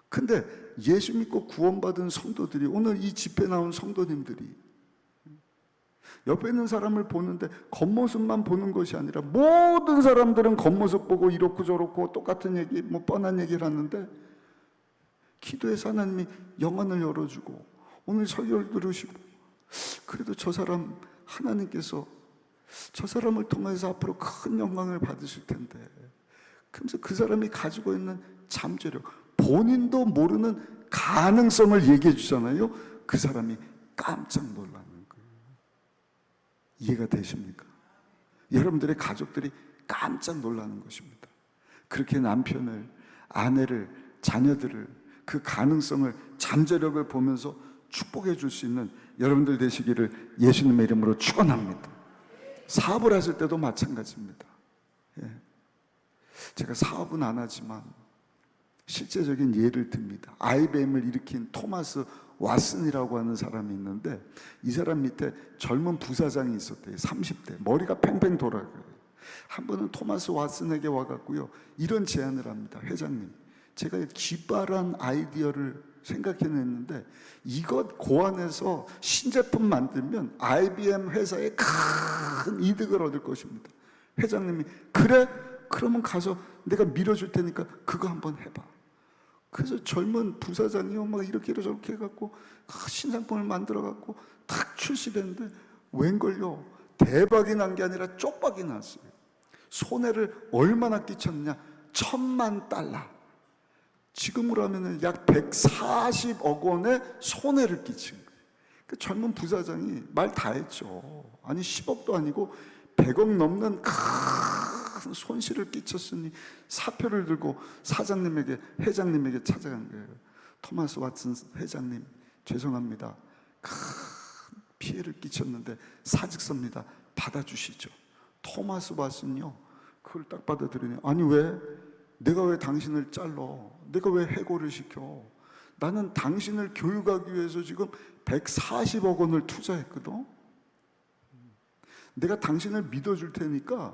S2: 근데 예수 믿고 구원받은 성도들이, 오늘 이 집회 나온 성도님들이 옆에 있는 사람을 보는데 겉모습만 보는 것이 아니라 모든 사람들은 겉모습 보고 이렇고 저렇고 똑같은 얘기, 뭐 뻔한 얘기를 하는데 기도해서 하나님이 영안을 열어주고 오늘 설교를 들으시고 그래도 저 사람 하나님께서 저 사람을 통해서 앞으로 큰 영광을 받으실 텐데, 그러면서 그 사람이 가지고 있는 잠재력, 본인도 모르는 가능성을 얘기해 주잖아요. 그 사람이 깜짝 놀라는 거예요. 이해가 되십니까? 여러분들의 가족들이 깜짝 놀라는 것입니다. 그렇게 남편을, 아내를, 자녀들을, 그 가능성을, 잠재력을 보면서 축복해 줄 수 있는 여러분들 되시기를 예수님의 이름으로 축원합니다. 사업을 하실 때도 마찬가지입니다. 제가 사업은 안 하지만 실제적인 예를 듭니다. IBM을 일으킨 토마스 왓슨이라고 하는 사람이 있는데 이 사람 밑에 젊은 부사장이 있었대요. 30대, 머리가 팽팽 돌아가요. 한 번은 토마스 왓슨에게 와갖고요, 이런 제안을 합니다. 회장님, 제가 기발한 아이디어를 생각해냈는데 이것 고안해서 신제품 만들면 IBM 회사에 큰 이득을 얻을 것입니다. 회장님이 그래? 그러면 가서 내가 밀어줄 테니까 그거 한번 해봐. 그래서 젊은 부사장이요, 막 이렇게 저렇게 해갖고 신상품을 만들어갖고 탁 출시됐는데 웬걸요, 대박이 난 게 아니라 쪽박이 났어요. 손해를 얼마나 끼쳤느냐, $10,000,000. 지금으로 하면 약 140억 원의 손해를 끼친 거예요. 그 젊은 부사장이 말 다 했죠. 아니 10억도 아니고 100억 넘는 큰 손실을 끼쳤으니 사표를 들고 사장님에게, 회장님에게 찾아간 거예요. 토마스 왓슨 회장님, 죄송합니다. 큰 피해를 끼쳤는데 사직서입니다. 받아주시죠. 토마스 왓슨요, 그걸 딱 받아들이니, 아니 왜? 내가 왜 당신을 잘라? 내가 왜 해고를 시켜? 나는 당신을 교육하기 위해서 지금 140억 원을 투자했거든. 내가 당신을 믿어줄 테니까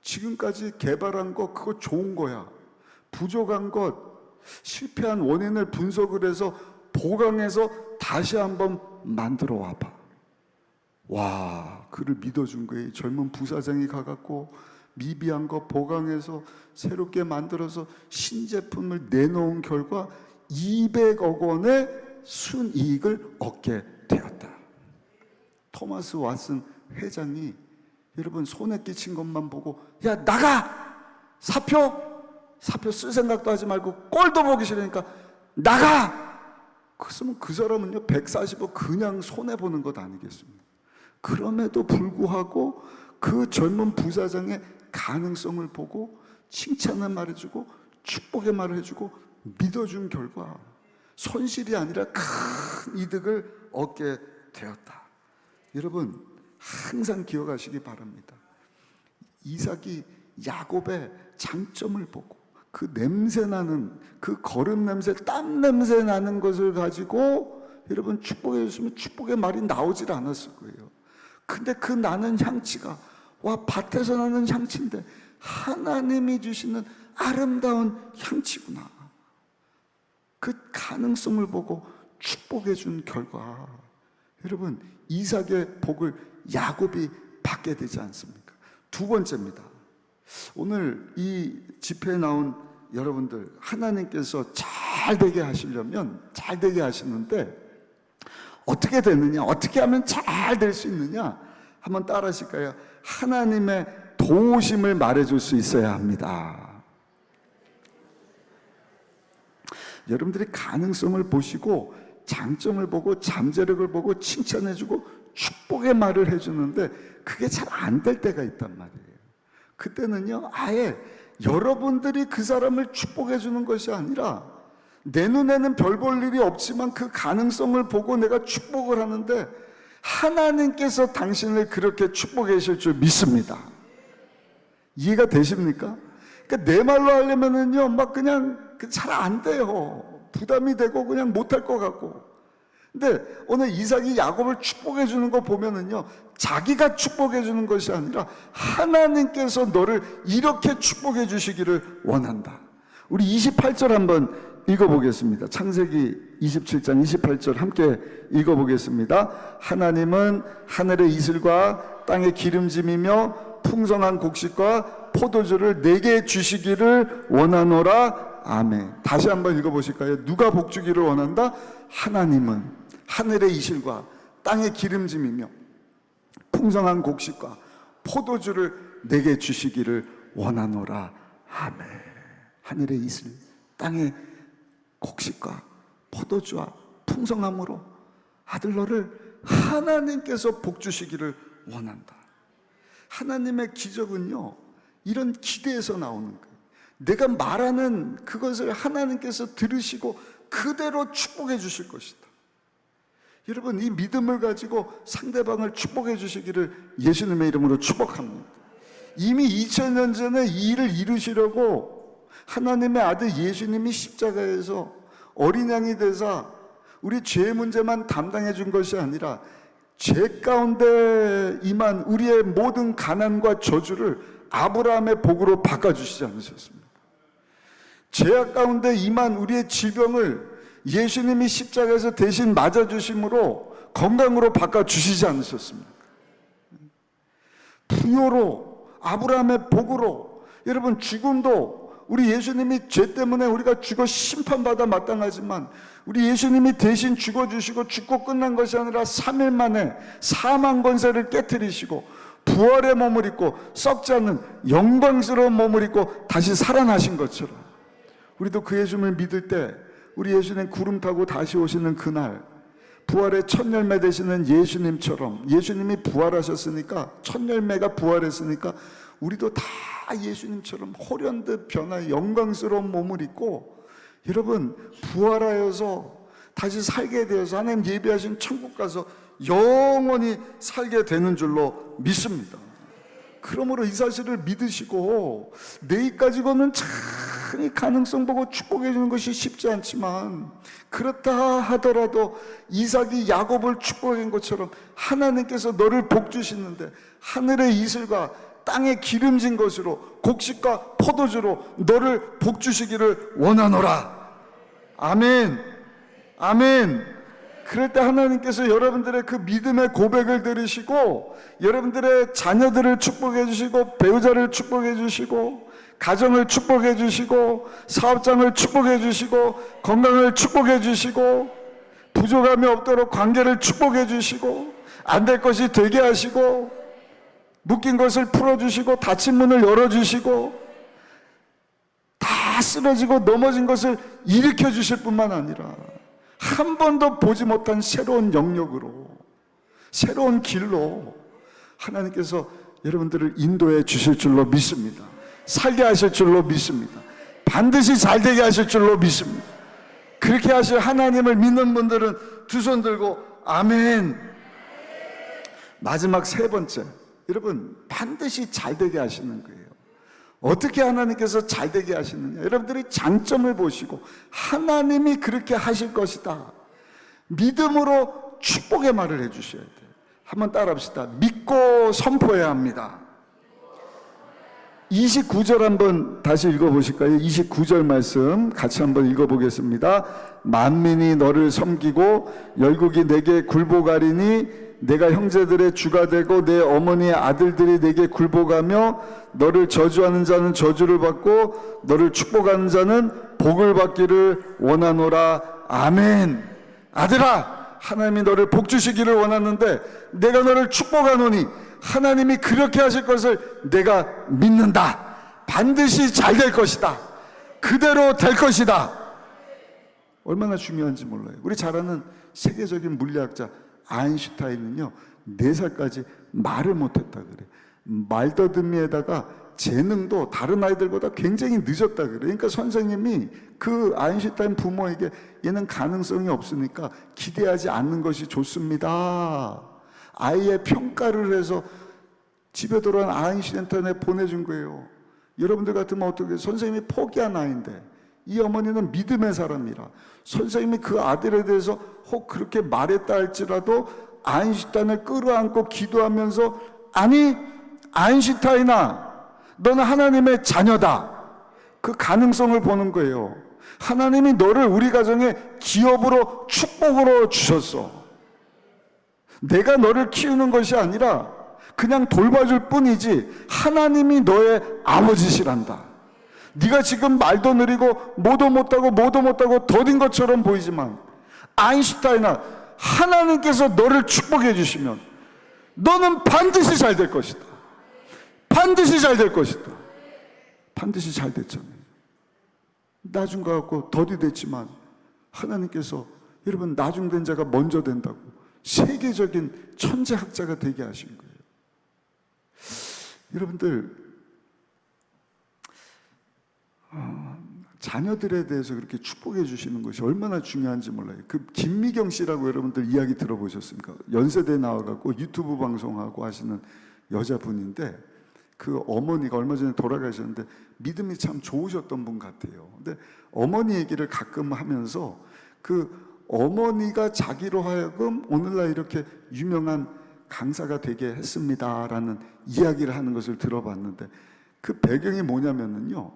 S2: 지금까지 개발한 거 그거 좋은 거야. 부족한 것, 실패한 원인을 분석을 해서 보강해서 다시 한번 만들어 와봐. 와, 그를 믿어준 거예요. 젊은 부사장이 가갖고 미비한 거 보강해서 새롭게 만들어서 신제품을 내놓은 결과 200억 원의 순이익을 얻게 되었다. 토마스 왓슨 회장이 여러분 손에 끼친 것만 보고 야 나가! 사표 쓸 생각도 하지 말고 꼴도 보기 싫으니까 나가! 그랬으면 그 사람은요 140억 그냥 손해보는 것 아니겠습니까? 그럼에도 불구하고 그 젊은 부사장의 가능성을 보고 칭찬의 말을 해주고 축복의 말을 해주고 믿어준 결과 손실이 아니라 큰 이득을 얻게 되었다. 여러분 항상 기억하시기 바랍니다. 이삭이 야곱의 장점을 보고 그 냄새 나는 그 거름 냄새, 땀 냄새 나는 것을 가지고 여러분 축복해 주시면 축복의 말이 나오질 않았을 거예요. 근데 그 나는 향치가 와 밭에서 나는 향치인데 하나님이 주시는 아름다운 향치구나. 그 가능성을 보고 축복해 준 결과 여러분 이삭의 복을 야곱이 받게 되지 않습니까? 두 번째입니다. 오늘 이 집회에 나온 여러분들 하나님께서 잘 되게 하시려면 잘 되게 하시는데 어떻게 되느냐? 어떻게 하면 잘 될 수 있느냐? 한번 따라 하실까요? 하나님의 도우심을 말해줄 수 있어야 합니다. 여러분들이 가능성을 보시고 장점을 보고 잠재력을 보고 칭찬해주고 축복의 말을 해주는데 그게 잘 안 될 때가 있단 말이에요. 그때는요 아예 여러분들이 그 사람을 축복해주는 것이 아니라 내 눈에는 별 볼 일이 없지만 그 가능성을 보고 내가 축복을 하는데 하나님께서 당신을 그렇게 축복해 주실 줄 믿습니다. 이해가 되십니까? 그러니까 내 말로 하려면은요 막 그냥 잘 안 돼요. 부담이 되고 그냥 못할 것 같고. 근데 오늘 이삭이 야곱을 축복해 주는 거 보면은요 자기가 축복해 주는 것이 아니라 하나님께서 너를 이렇게 축복해 주시기를 원한다. 우리 28절 한번 읽어보겠습니다. 창세기 27장 28절 함께 읽어보겠습니다. 하나님은 하늘의 이슬과 땅의 기름짐이며 풍성한 곡식과 포도주를 내게 주시기를 원하노라. 아멘. 다시 한번 읽어보실까요? 누가 복 주기를 원한다? 하나님은 하늘의 이슬과 땅의 기름짐이며 풍성한 곡식과 포도주를 내게 주시기를 원하노라. 아멘. 하늘의 이슬, 땅의 곡식과 포도주와 풍성함으로 아들 너를 하나님께서 복 주시기를 원한다. 하나님의 기적은요 이런 기대에서 나오는 거예요. 내가 말하는 그것을 하나님께서 들으시고 그대로 축복해 주실 것이다. 여러분 이 믿음을 가지고 상대방을 축복해 주시기를 예수님의 이름으로 축복합니다. 이미 2000년 전에 이 일을 이루시려고 하나님의 아들 예수님이 십자가에서 어린 양이 되사 우리 죄 문제만 담당해 준 것이 아니라 죄 가운데 임한 우리의 모든 가난과 저주를 아브라함의 복으로 바꿔주시지 않으셨습니까? 죄악 가운데 임한 우리의 질병을 예수님이 십자가에서 대신 맞아주심으로 건강으로 바꿔주시지 않으셨습니까? 부요로 아브라함의 복으로 여러분 죽음도 우리 예수님이 죄 때문에 우리가 죽어 심판받아 마땅하지만 우리 예수님이 대신 죽어주시고 죽고 끝난 것이 아니라 3일 만에 사망 권세를 깨트리시고 부활의 몸을 입고 썩지 않는 영광스러운 몸을 입고 다시 살아나신 것처럼 우리도 그 예수님을 믿을 때 우리 예수님 구름 타고 다시 오시는 그날 부활의 첫 열매 되시는 예수님처럼, 예수님이 부활하셨으니까, 첫 열매가 부활했으니까 우리도 다 예수님처럼 호련듯 변화 영광스러운 몸을 입고, 여러분 부활하여서 다시 살게 되어서 하나님 예비하신 천국 가서 영원히 살게 되는 줄로 믿습니다. 그러므로 이 사실을 믿으시고, 내일 가지고는 참 이 가능성 보고 축복해 주는 것이 쉽지 않지만, 그렇다 하더라도 이삭이 야곱을 축복한 것처럼 하나님께서 너를 복 주시는데, 하늘의 이슬과 땅에 기름진 것으로 곡식과 포도주로 너를 복 주시기를 원하노라. 아멘. 아멘. 그럴 때 하나님께서 여러분들의 그 믿음의 고백을 들으시고, 여러분들의 자녀들을 축복해 주시고, 배우자를 축복해 주시고, 가정을 축복해 주시고, 사업장을 축복해 주시고, 건강을 축복해 주시고, 부족함이 없도록 관계를 축복해 주시고, 안 될 것이 되게 하시고, 묶인 것을 풀어주시고, 닫힌 문을 열어주시고, 다 쓰러지고 넘어진 것을 일으켜 주실 뿐만 아니라 한 번도 보지 못한 새로운 영역으로, 새로운 길로 하나님께서 여러분들을 인도해 주실 줄로 믿습니다. 살게 하실 줄로 믿습니다. 반드시 잘 되게 하실 줄로 믿습니다. 그렇게 하실 하나님을 믿는 분들은 두 손 들고 아멘. 마지막 세 번째, 여러분 반드시 잘 되게 하시는 거예요. 어떻게 하나님께서 잘 되게 하시느냐, 여러분들이 장점을 보시고 하나님이 그렇게 하실 것이다, 믿음으로 축복의 말을 해주셔야 돼요. 한번 따라합시다. 믿고 선포해야 합니다. 29절 한번 다시 읽어보실까요? 29절 말씀 같이 한번 읽어보겠습니다. 만민이 너를 섬기고 열국이 내게 굴복하리니 내가 형제들의 주가 되고 내 어머니의 아들들이 내게 굴복하며 너를 저주하는 자는 저주를 받고 너를 축복하는 자는 복을 받기를 원하노라. 아멘. 아들아, 하나님이 너를 복 주시기를 원하는데 내가 너를 축복하노니 하나님이 그렇게 하실 것을 내가 믿는다. 반드시 잘 될 것이다. 그대로 될 것이다. 얼마나 중요한지 몰라요. 우리 잘 아는 세계적인 물리학자 아인슈타인은요 4살까지 말을 못했다 그래. 말더듬이에다가 재능도 다른 아이들보다 굉장히 늦었다 그래. 그러니까 선생님이 그 아인슈타인 부모에게 얘는 가능성이 없으니까 기대하지 않는 것이 좋습니다, 아이의 평가를 해서 집에 돌아온 아인슈타인에 보내준 거예요. 여러분들 같으면 어떻게, 선생님이 포기한 아이인데 이 어머니는 믿음의 사람이라 선생님이 그 아들에 대해서 혹 그렇게 말했다 할지라도 아인슈타인을 끌어안고 기도하면서, 아니 아인슈타인아, 너는 하나님의 자녀다, 그 가능성을 보는 거예요. 하나님이 너를 우리 가정에 기업으로 축복으로 주셨어. 내가 너를 키우는 것이 아니라 그냥 돌봐줄 뿐이지 하나님이 너의 아버지시란다. 네가 지금 말도 느리고 뭐도 못하고 더딘 것처럼 보이지만 아인슈타인아, 하나님께서 너를 축복해 주시면 너는 반드시 잘 될 것이다. 반드시 잘 될 것이다. 반드시 잘 됐잖아요. 나중 가갖고 더디 됐지만 하나님께서 여러분 나중된 자가 먼저 된다고 세계적인 천재학자가 되게 하신 거예요. 여러분들 자녀들에 대해서 그렇게 축복해 주시는 것이 얼마나 중요한지 몰라요. 그 김미경 씨라고 여러분들 이야기 들어보셨습니까? 연세대에 나와갖고 유튜브 방송하고 하시는 여자분인데 그 어머니가 얼마 전에 돌아가셨는데 믿음이 참 좋으셨던 분 같아요. 근데 어머니 얘기를 가끔 하면서 그 어머니가 자기로 하여금 오늘날 이렇게 유명한 강사가 되게 했습니다라는 이야기를 하는 것을 들어봤는데, 그 배경이 뭐냐면요,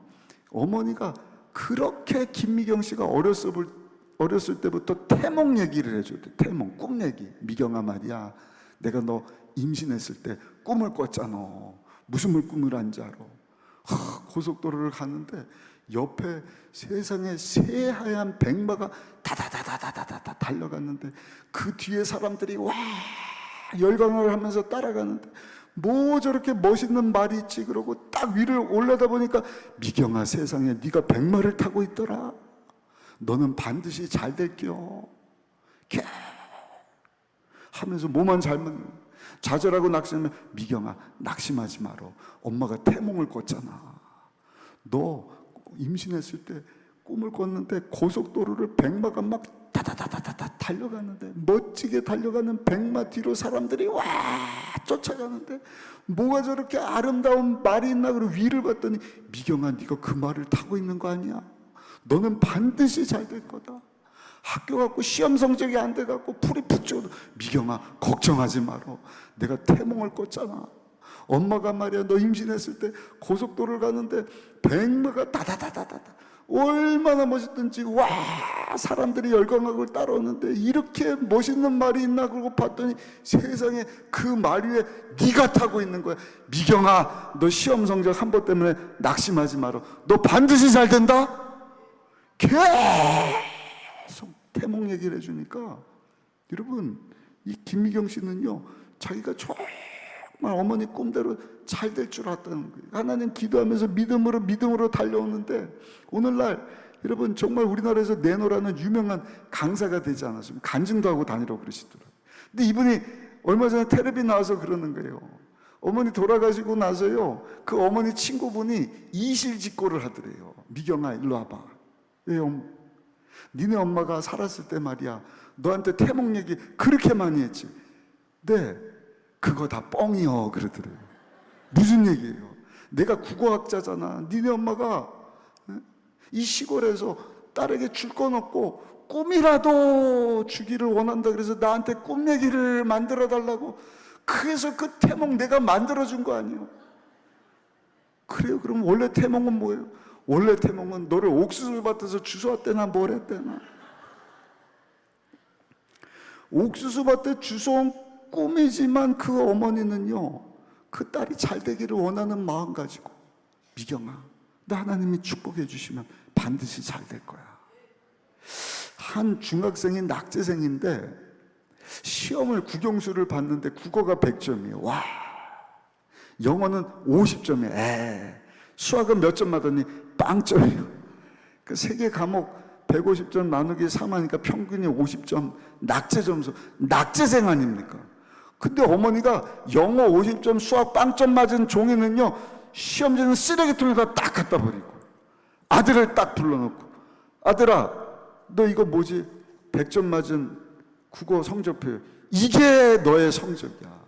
S2: 어머니가 그렇게 김미경 씨가 어렸을 때부터 태몽 얘기를 해줘요. 태몽, 꿈 얘기. 미경아 말이야, 내가 너 임신했을 때 꿈을 꿨잖아. 무슨 꿈을 안 줄 알아? 고속도로를 가는데 옆에 세상에 새하얀 백마가 다다다다다다다 달려갔는데 그 뒤에 사람들이 와 열광을 하면서 따라가는데 뭐 저렇게 멋있는 말이 있지? 그러고 딱 위를 올라다 보니까 미경아, 세상에 네가 100마를 타고 있더라. 너는 반드시 잘 될겨. 개 하면서 뭐만 잘못 좌절하고 낙심하면, 미경아 낙심하지 마라. 엄마가 태몽을 꿨잖아. 너 임신했을 때 꿈을 꿨는데 고속도로를 백마가 막 다다다다다 달려가는데, 멋지게 달려가는 백마 뒤로 사람들이 와 쫓아가는데 뭐가 저렇게 아름다운 말이 있나. 그러고 위를 봤더니, 미경아 네가 그 말을 타고 있는 거 아니야. 너는 반드시 잘 될 거다. 학교 갖고 시험 성적이 안 돼갖고 풀이 푹 죽어도, 미경아 걱정하지 마라. 내가 태몽을 꿨잖아. 엄마가 말이야, 너 임신했을 때 고속도로를 가는데 백마가 다다다다다다 얼마나 멋있던지, 와 사람들이 열광하고 따라오는데 이렇게 멋있는 말이 있나. 그러고 봤더니 세상에 그 말 위에 네가 타고 있는 거야. 미경아 너 시험 성적 한 번 때문에 낙심하지 마라. 너 반드시 잘 된다. 계속 태몽 얘기를 해주니까, 여러분 이 김미경 씨는요, 자기가 정말 어머니 꿈대로 잘 될 줄 알았다는 거예요. 하나님 기도하면서 믿음으로 달려오는데, 오늘날 여러분 정말 우리나라에서 내노라는 유명한 강사가 되지 않았습니까? 간증도 하고 다니라고 그러시더라고요. 근데 이분이 얼마 전에 텔레비 나와서 그러는 거예요. 어머니 돌아가시고 나서요, 그 어머니 친구분이 이실직고를 하더래요. 미경아 일로 와봐. 왜요? 니네 엄마가 살았을 때 말이야, 너한테 태몽 얘기 그렇게 많이 했지. 네, 그거 다 뻥이요 그러더래요. 무슨 얘기예요? 내가 국어학자잖아. 니네 엄마가 이 시골에서 딸에게 줄 건 없고 꿈이라도 주기를 원한다 그래서 나한테 꿈 얘기를 만들어 달라고. 그래서 그 태몽 내가 만들어 준 거 아니에요? 그래요? 그럼 원래 태몽은 뭐예요? 원래 태몽은 너를 옥수수밭에서 주워왔대나 뭘 했대나. 옥수수밭에 주워온 꿈이지만 그 어머니는요, 그 딸이 잘 되기를 원하는 마음 가지고, 미경아 너 하나님이 축복해 주시면 반드시 잘 될 거야. 한 중학생이 낙제생인데 시험을 국영수를 봤는데 국어가 100점이에요. 와, 영어는 50점이에요. 수학은 몇 점 맞았니? 빵점이에요. 그 세 개 과목 150점 나누기 3하니까 평균이 50점. 낙제 점수, 낙제생 아닙니까? 근데 어머니가 영어 50점, 수학 빵점 맞은 종이는요, 시험지는 쓰레기통에다 딱 갖다 버리고 아들을 딱 불러놓고, 아들아 너 이거 뭐지? 100점 맞은 국어 성적표, 이게 너의 성적이야.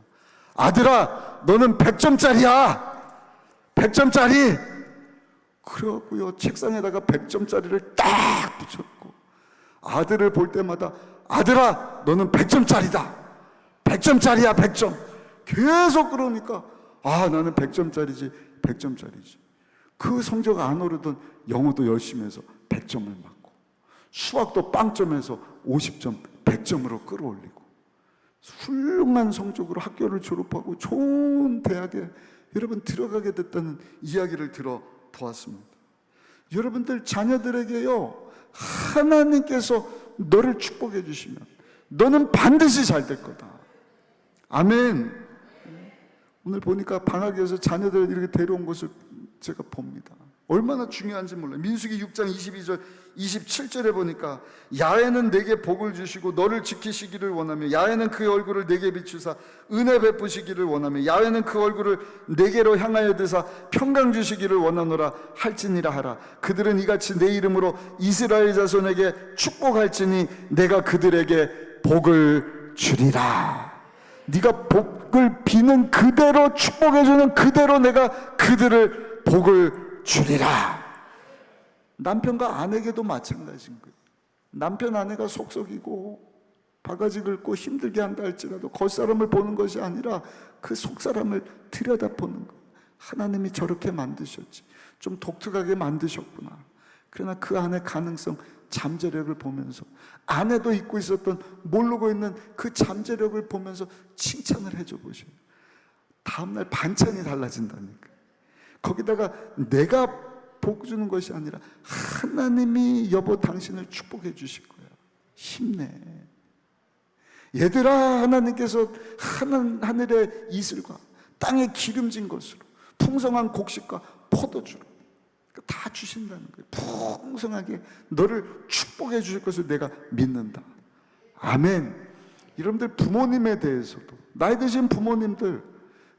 S2: 아들아 너는 100점짜리야. 100점짜리. 그래갖고요, 책상에다가 100점짜리를 딱 붙였고, 아들을 볼 때마다 아들아 너는 100점짜리다. 100점짜리야 100점. 계속 그러니까, 아 나는 100점짜리지 100점짜리지. 그 성적 안 오르던 영어도 열심히 해서 100점을 맞고, 수학도 빵점에서 50점 100점으로 끌어올리고, 훌륭한 성적으로 학교를 졸업하고 좋은 대학에 여러분 들어가게 됐다는 이야기를 들어보았습니다. 여러분들 자녀들에게요, 하나님께서 너를 축복해 주시면 너는 반드시 잘 될 거다. 아멘. 오늘 보니까 방학에서 자녀들 이렇게 데려온 것을 제가 봅니다. 얼마나 중요한지 몰라요. 민수기 6장 22절 27절에 보니까, 야훼는 내게 복을 주시고 너를 지키시기를 원하며, 야훼는 그의 얼굴을 내게 비추사 은혜 베푸시기를 원하며, 야훼는 그 얼굴을 내게로 향하여 드사 평강 주시기를 원하노라 할지니라 하라. 그들은 이같이 내 이름으로 이스라엘 자손에게 축복할지니 내가 그들에게 복을 주리라. 네가 복을 비는 그대로, 축복해주는 그대로 내가 그들을 복을 주리라. 남편과 아내에게도 마찬가지인 거예요. 남편 아내가 속썩이고 바가지 긁고 힘들게 한다 할지라도 겉사람을 보는 것이 아니라 그 속사람을 들여다보는 거예요. 하나님이 저렇게 만드셨지, 좀 독특하게 만드셨구나. 그러나 그 안에 가능성, 잠재력을 보면서, 아내도 잊고 있었던, 모르고 있는 그 잠재력을 보면서 칭찬을 해줘 보셔요. 다음날 반찬이 달라진다니까. 거기다가 내가 복 주는 것이 아니라 하나님이 여보 당신을 축복해 주실 거야. 힘내. 얘들아, 하나님께서 하늘의 이슬과 땅에 기름진 것으로, 풍성한 곡식과 포도주로 다 주신다는 거예요. 풍성하게 너를 축복해 주실 것을 내가 믿는다. 아멘. 여러분들 부모님에 대해서도, 나이 드신 부모님들,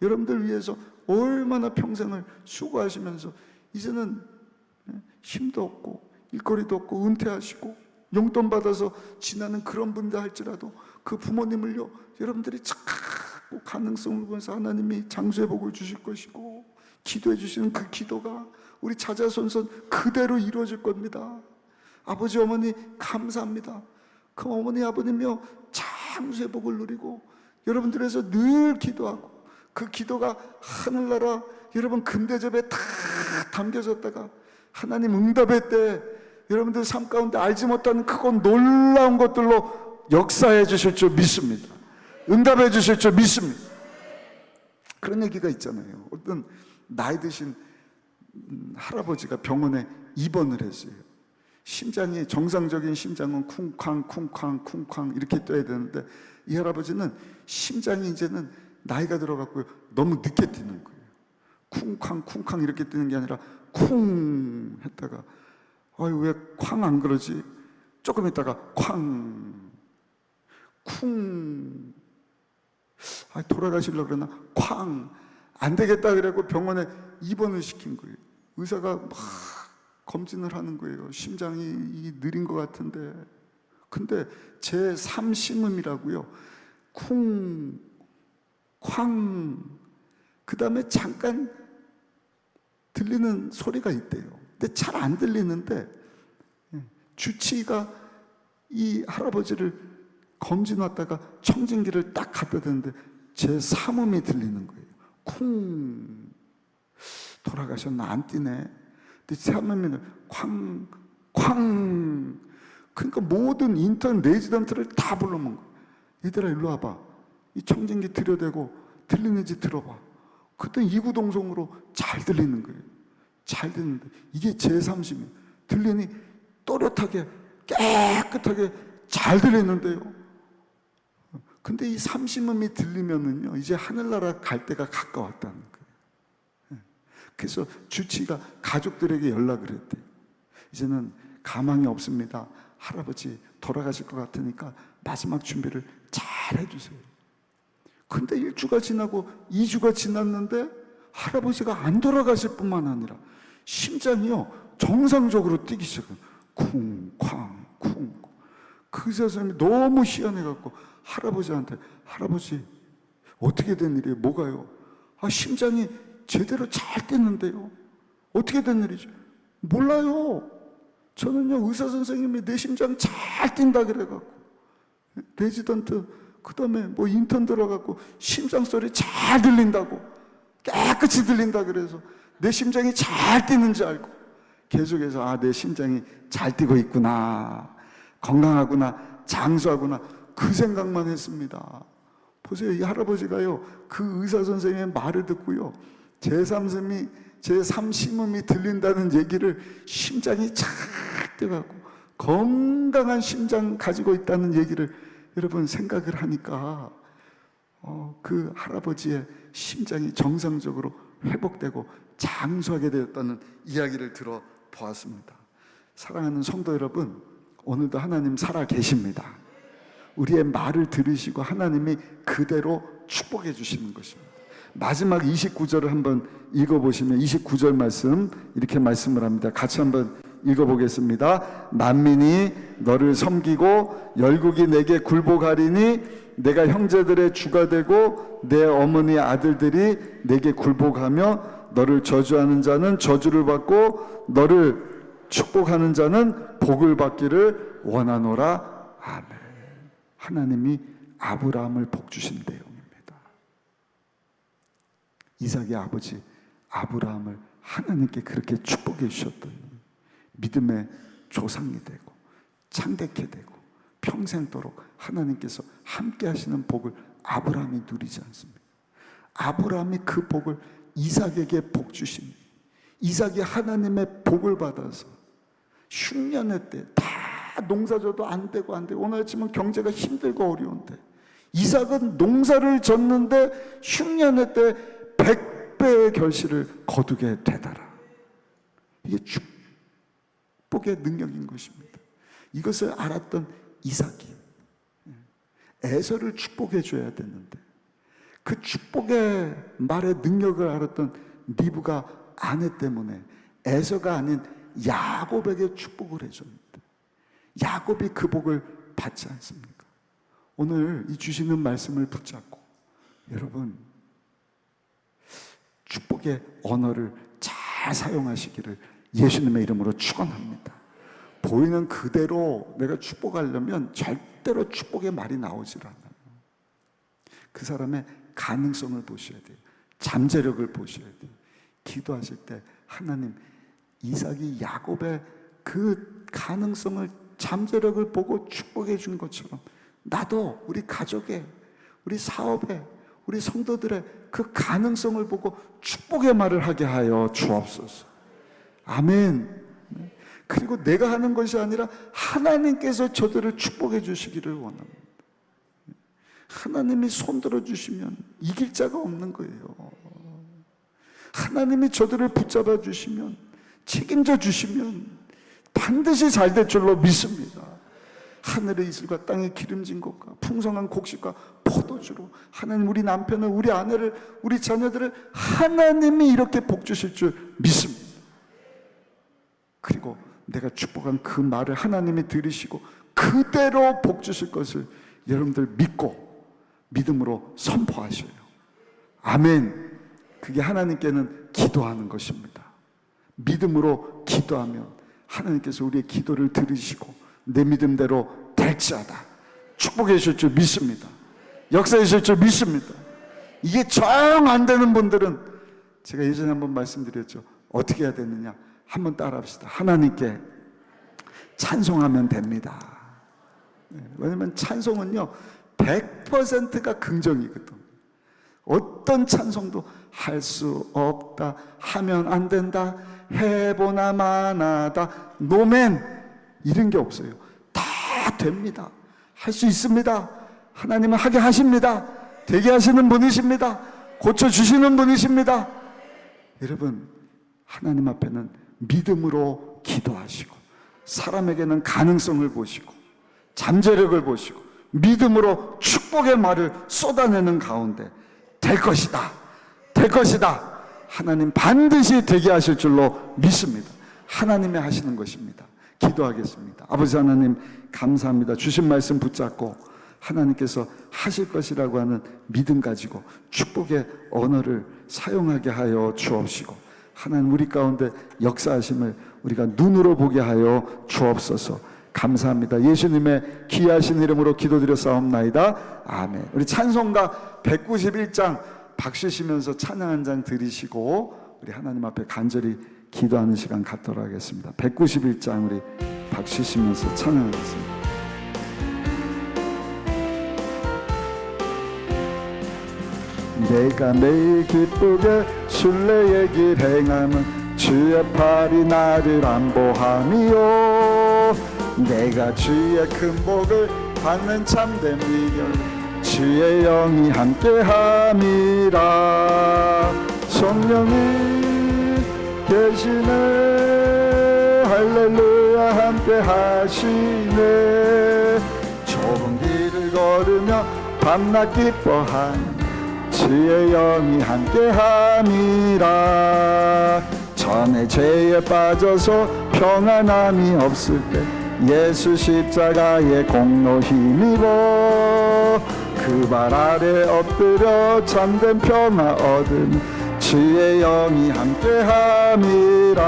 S2: 여러분들 위해서 얼마나 평생을 수고하시면서 이제는 힘도 없고 일거리도 없고 은퇴하시고 용돈 받아서 지나는 그런 분들 할지라도 그 부모님을요, 여러분들이 자꾸 가능성을 보면서 하나님이 장수의 복을 주실 것이고, 기도해 주시는 그 기도가 우리 자자손손 그대로 이루어질 겁니다. 아버지 어머니 감사합니다. 그 어머니 아버님이요, 장수의 복을 누리고 여러분들에서 늘 기도하고, 그 기도가 하늘나라 여러분 금대접에 다 담겨졌다가 하나님 응답의 때 여러분들 삶 가운데 알지 못하는 크고 놀라운 것들로 역사해 주실 줄 믿습니다. 응답해 주실 줄 믿습니다. 그런 얘기가 있잖아요. 어떤 나이 드신 할아버지가 병원에 입원을 했어요. 심장이, 정상적인 심장은 쿵쾅 쿵쾅 쿵쾅 이렇게 뛰어야 되는데 이 할아버지는 심장이 이제는 나이가 들어갔고요, 너무 늦게 뛰는 거예요. 쿵쾅 쿵쾅 이렇게 뛰는 게 아니라 쿵 했다가 아유 왜 쾅 안 그러지? 조금 있다가 쾅 쿵, 아 돌아가시려고 그러나 쾅, 안 되겠다 그래고 병원에 입원을 시킨 거예요. 의사가 막 검진을 하는 거예요. 심장이 느린 것 같은데. 근데 제3심음이라고요. 쿵, 쾅, 그 다음에 잠깐 들리는 소리가 있대요. 근데 잘 안 들리는데 주치의가 이 할아버지를 검진 왔다가 청진기를 딱 갖다 대는데 제3음이 들리는 거예요. 쿵, 돌아가셨나? 안 뛰네. 근데 3음이 쾅, 쾅. 그러니까 모든 인턴 레지던트를 다 불러먹은 거예요. 얘들아 일로 와봐. 이 청진기 들여대고 들리는지 들어봐. 그때 이구동성으로 잘 들리는 거예요. 잘 들리는데 이게 제3심이에요. 들리니 또렷하게 깨끗하게 잘 들리는데요. 근데 이 3심음이 들리면은요, 이제 하늘나라 갈 때가 가까웠다는 거예요. 그래서 주치의가 가족들에게 연락을 했대요. 이제는 가망이 없습니다. 할아버지 돌아가실 것 같으니까 마지막 준비를 잘 해주세요. 근데 1주가 지나고 2주가 지났는데 할아버지가 안 돌아가실 뿐만 아니라 심장이요 정상적으로 뛰기 시작해요. 쿵, 쾅, 쿵. 그 선생님이 너무 희한해갖고 할아버지한테, 할아버지 어떻게 된 일이에요? 뭐가요? 아 심장이 제대로 잘 뛰는데요. 어떻게 된 일이죠? 몰라요. 저는요 의사 선생님이 내 심장 잘 뛴다 그래갖고 레지던트 그 다음에 뭐 인턴 들어갖고 심장 소리 잘 들린다고, 깨끗이 들린다 그래서 내 심장이 잘 뛰는지 알고 계속해서 아 내 심장이 잘 뛰고 있구나, 건강하구나, 장수하구나, 그 생각만 했습니다. 보세요, 이 할아버지가요 그 의사 선생님의 말을 듣고요 제3심음이 들린다는 얘기를 심장이 잘 뛰어가고 건강한 심장 가지고 있다는 얘기를 여러분 생각을 하니까 그 할아버지의 심장이 정상적으로 회복되고 장수하게 되었다는 이야기를 들어보았습니다. 사랑하는 성도 여러분, 오늘도 하나님 살아 계십니다. 우리의 말을 들으시고 하나님이 그대로 축복해 주시는 것입니다. 마지막 29절을 한번 읽어보시면 29절 말씀 이렇게 말씀을 합니다. 같이 한번 읽어보겠습니다. 만민이 너를 섬기고 열국이 내게 굴복하리니 내가 형제들의 주가 되고 내 어머니 아들들이 내게 굴복하며 너를 저주하는 자는 저주를 받고 너를 축복하는 자는 복을 받기를 원하노라. 아멘. 하나님이 아브라함을 복주신 내용입니다. 이삭의 아버지 아브라함을 하나님께 그렇게 축복해 주셨더니 믿음의 조상이 되고 창대케 되고 평생도록 하나님께서 함께 하시는 복을 아브라함이 누리지 않습니다. 아브라함이 그 복을 이삭에게 복 주시니 이삭이 하나님의 복을 받아서 흉년의 때 다 농사져도 안 되고 오늘 아침은 경제가 힘들고 어려운데 이삭은 농사를 졌는데 흉년의 때 100배의 결실을 거두게 되더라. 이게 축복의 능력인 것입니다. 이것을 알았던 이삭이 에서를 축복해 줘야 되는데 그 축복의 말의 능력을 알았던 리브가 아내 때문에 에서가 아닌 야곱에게 축복을 해줬는데 야곱이 그 복을 받지 않습니까? 오늘 이 주시는 말씀을 붙잡고 여러분 축복의 언어를 잘 사용하시기를 예수님의 이름으로 축원합니다. 보이는 그대로 내가 축복하려면 절대로 축복의 말이 나오질 않아요. 그 사람의 가능성을 보셔야 돼요. 잠재력을 보셔야 돼요. 기도하실 때 하나님, 이삭이 야곱의 그 가능성을, 잠재력을 보고 축복해 준 것처럼 나도 우리 가족의, 우리 사업의, 우리 성도들의 그 가능성을 보고 축복의 말을 하게 하여 주옵소서. 아멘. 그리고 내가 하는 것이 아니라 하나님께서 저들을 축복해 주시기를 원합니다. 하나님이 손들어 주시면 이길 자가 없는 거예요. 하나님이 저들을 붙잡아 주시면, 책임져 주시면 반드시 잘 될 줄로 믿습니다. 하늘의 이슬과 땅의 기름진 것과 풍성한 곡식과 포도주로 하나님, 우리 남편을, 우리 아내를, 우리 자녀들을 하나님이 이렇게 복 주실 줄 믿습니다. 그리고 내가 축복한 그 말을 하나님이 들으시고 그대로 복 주실 것을 여러분들 믿고 믿음으로 선포하셔요. 아멘. 그게 하나님께는 기도하는 것입니다. 믿음으로 기도하면 하나님께서 우리의 기도를 들으시고 내 믿음대로 될지어다 축복해 주실 줄 믿습니다. 역사해 주실 줄 믿습니다. 이게 정 안 되는 분들은 제가 예전에 한번 말씀드렸죠. 어떻게 해야 되느냐? 한번 따라 합시다. 하나님께 찬송하면 됩니다. 왜냐면 찬송은요 100%가 긍정이거든. 어떤 찬송도 할 수 없다, 하면 안 된다, 해보나 마나다, 노맨 이런 게 없어요. 다 됩니다. 할 수 있습니다. 하나님은 하게 하십니다. 되게 하시는 분이십니다. 고쳐주시는 분이십니다. 여러분, 하나님 앞에는 믿음으로 기도하시고 사람에게는 가능성을 보시고 잠재력을 보시고 믿음으로 축복의 말을 쏟아내는 가운데 될 것이다, 될 것이다, 하나님 반드시 되게 하실 줄로 믿습니다. 하나님이 하시는 것입니다. 기도하겠습니다. 아버지 하나님 감사합니다. 주신 말씀 붙잡고 하나님께서 하실 것이라고 하는 믿음 가지고 축복의 언어를 사용하게 하여 주옵시고 하나님 우리 가운데 역사하심을 우리가 눈으로 보게 하여 주옵소서. 감사합니다. 예수님의 귀하신 이름으로 기도드렸사옵나이다. 아멘. 우리 찬송가 191장 박수 치면서 찬양 한 장 드리시고 우리 하나님 앞에 간절히 기도하는 시간 갖도록 하겠습니다. 191장 우리 박수 치면서 찬양하겠습니다. 내가 매일 기쁘게 순례의 길 행함은 주의 팔이 나를 안보함이요 내가 주의 큰 복을 받는 참된 비결 주의 영이 함께함이라 성령이 계시네 할렐루야 함께하시네 좁은 길을 걸으며 밤낮 기뻐하는 주의 영이 함께함이라 전에 죄에 빠져서 평안함이 없을 때 예수 십자가의 공로 힘입어 그 발 아래 엎드려 참된 평화 얻은 주의 영이 함께함이라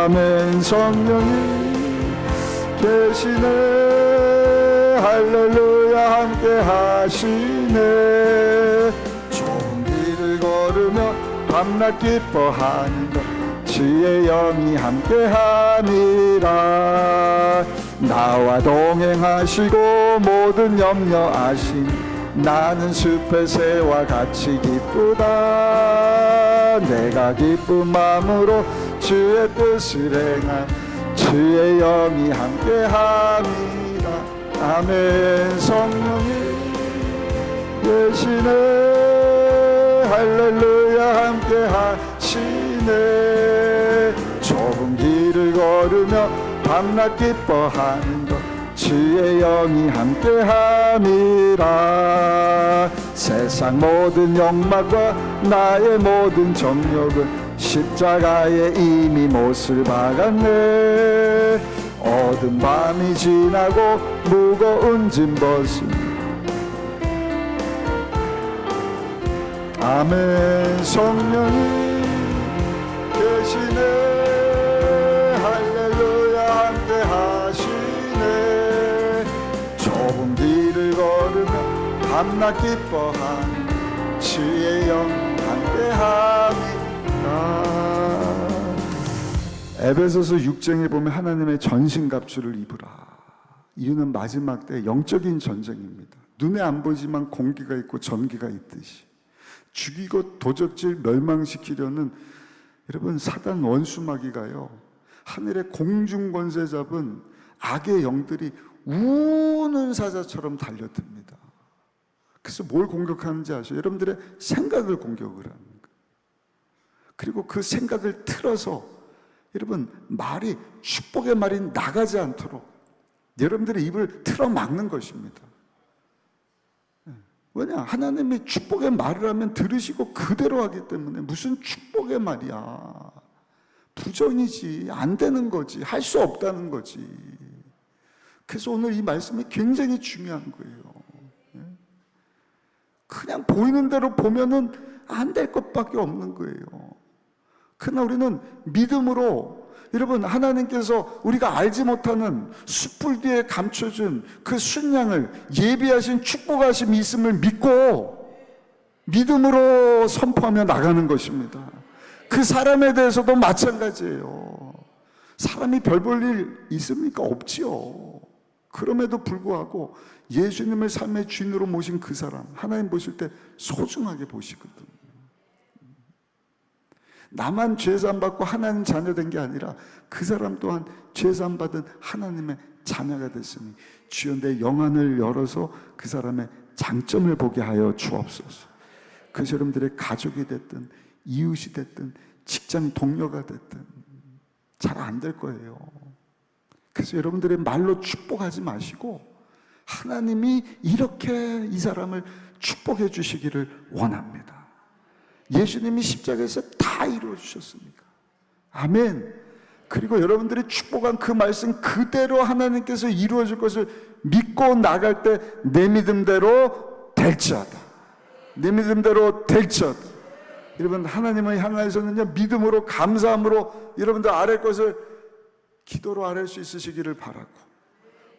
S2: 아멘 성령이 계시네 할렐루야 함께하시네 좁은 길을 걸으며 밤낮 기뻐하는 것 주의 영이 함께함이라 나와 동행하시고 모든 염려 아심 나는 숲의 새와 같이 기쁘다 내가 기쁜 마음으로 주의 뜻을 행한 주의 영이 함께함이라 아멘 성령이 계시네 할렐루야 함께 하시네. 좁은 길을 걸으며 밤낮 기뻐하는 것 주의 영이 함께함이라. 세상 모든 욕망과 나의 모든 정욕은 십자가에 이미 못을 박았네. 어두운 밤이 지나고 무거운 짐 벗은 아멘. 성령이 계시네. 할렐루야 함께 하시네. 좁은 길을 걸으며 밤낮 기뻐하는 주의 영 함께함이라. 에베소서 6장에 보면 하나님의 전신갑주를 입으라. 이유는 마지막 때 영적인 전쟁입니다. 눈에 안 보이지만 공기가 있고 전기가 있듯이 죽이고 도적질 멸망시키려는 여러분 사단 원수마귀가요, 하늘의 공중권세 잡은 악의 영들이 우는 사자처럼 달려듭니다. 그래서 뭘 공격하는지 아세요? 여러분들의 생각을 공격을 하는 거예요. 그리고 그 생각을 틀어서 여러분 말이, 축복의 말이 나가지 않도록 여러분들의 입을 틀어 막는 것입니다. 왜냐? 하나님이 축복의 말을 하면 들으시고 그대로 하기 때문에. 무슨 축복의 말이야. 부정이지. 안 되는 거지. 할 수 없다는 거지. 그래서 오늘 이 말씀이 굉장히 중요한 거예요. 그냥 보이는 대로 보면은 안 될 것밖에 없는 거예요. 그러나 우리는 믿음으로, 여러분, 하나님께서 우리가 알지 못하는 숯불 뒤에 감춰준 그 순양을 예비하신 축복하심이 있음을 믿고 믿음으로 선포하며 나가는 것입니다. 그 사람에 대해서도 마찬가지예요. 사람이 별 볼 일 있습니까? 없지요. 그럼에도 불구하고 예수님을 삶의 주인으로 모신 그 사람, 하나님 보실 때 소중하게 보시거든요. 나만 죄사함 받고 하나님 자녀된 게 아니라 그 사람 또한 죄사함 받은 하나님의 자녀가 됐으니 주여 내 영안을 열어서 그 사람의 장점을 보게 하여 주옵소서. 그래서 여러분들의 가족이 됐든 이웃이 됐든 직장 동료가 됐든 잘 안 될 거예요. 그래서 여러분들의 말로 축복하지 마시고 하나님이 이렇게 이 사람을 축복해 주시기를 원합니다. 예수님이 십자가에서 다 이루어 주셨으니까. 아멘. 그리고 여러분들이 축복한 그 말씀 그대로 하나님께서 이루어 줄 것을 믿고 나갈 때 내 믿음대로 될지어다. 내 믿음대로 될지어다. 여러분, 하나님을 향하여서는요, 믿음으로 감사함으로 여러분들 아랠 것을 기도로 아랠 수 있으시기를 바라고,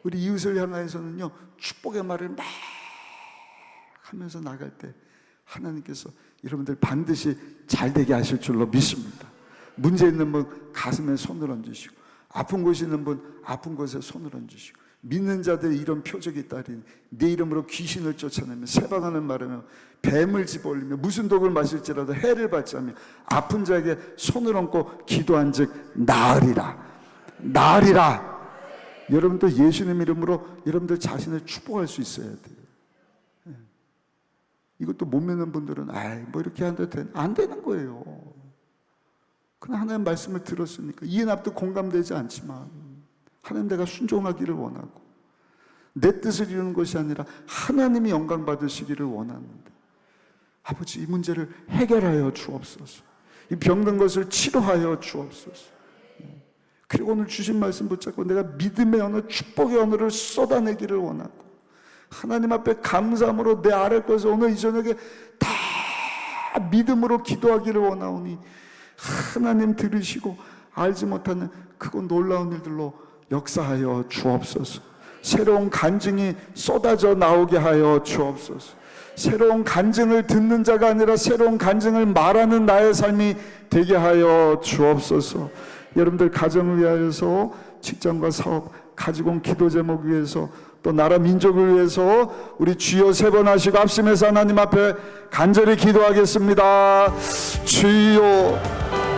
S2: 우리 이웃을 향하여서는요 축복의 말을 막 하면서 나갈 때 하나님께서 여러분들 반드시 잘 되게 하실 줄로 믿습니다. 문제 있는 분 가슴에 손을 얹으시고, 아픈 곳이 있는 분 아픈 곳에 손을 얹으시고, 믿는 자들의 이런 표적이 있다니 내 이름으로 귀신을 쫓아내며 세방하는 말하며 뱀을 집어올리며 무슨 독을 마실지라도 해를 받지 않으며 아픈 자에게 손을 얹고 기도한 즉 나으리라. 나으리라. 여러분도 예수님 이름으로 여러분들 자신을 축복할 수 있어야 돼요. 이것도 못 믿는 분들은 뭐 이렇게 안 되는 거예요. 그냥 하나님 말씀을 들었으니까 이해 납득 공감되지 않지만 하나님 내가 순종하기를 원하고 내 뜻을 이루는 것이 아니라 하나님이 영광 받으시기를 원하는데 아버지 이 문제를 해결하여 주옵소서. 이 병든 것을 치료하여 주옵소서. 그리고 오늘 주신 말씀 붙잡고 내가 믿음의 언어, 축복의 언어를 쏟아내기를 원하고 하나님 앞에 감사함으로 내 아랠 것을 오늘 이 저녁에 다 믿음으로 기도하기를 원하오니 하나님 들으시고 알지 못하는 그건 놀라운 일들로 역사하여 주옵소서. 새로운 간증이 쏟아져 나오게 하여 주옵소서. 새로운 간증을 듣는 자가 아니라 새로운 간증을 말하는 나의 삶이 되게 하여 주옵소서. 여러분들 가정을 위하여서, 직장과 사업, 가지고 온 기도 제목 위해서, 또 나라 민족을 위해서 우리 주여 3번 하시고 합심해서 하나님 앞에 간절히 기도하겠습니다. 주여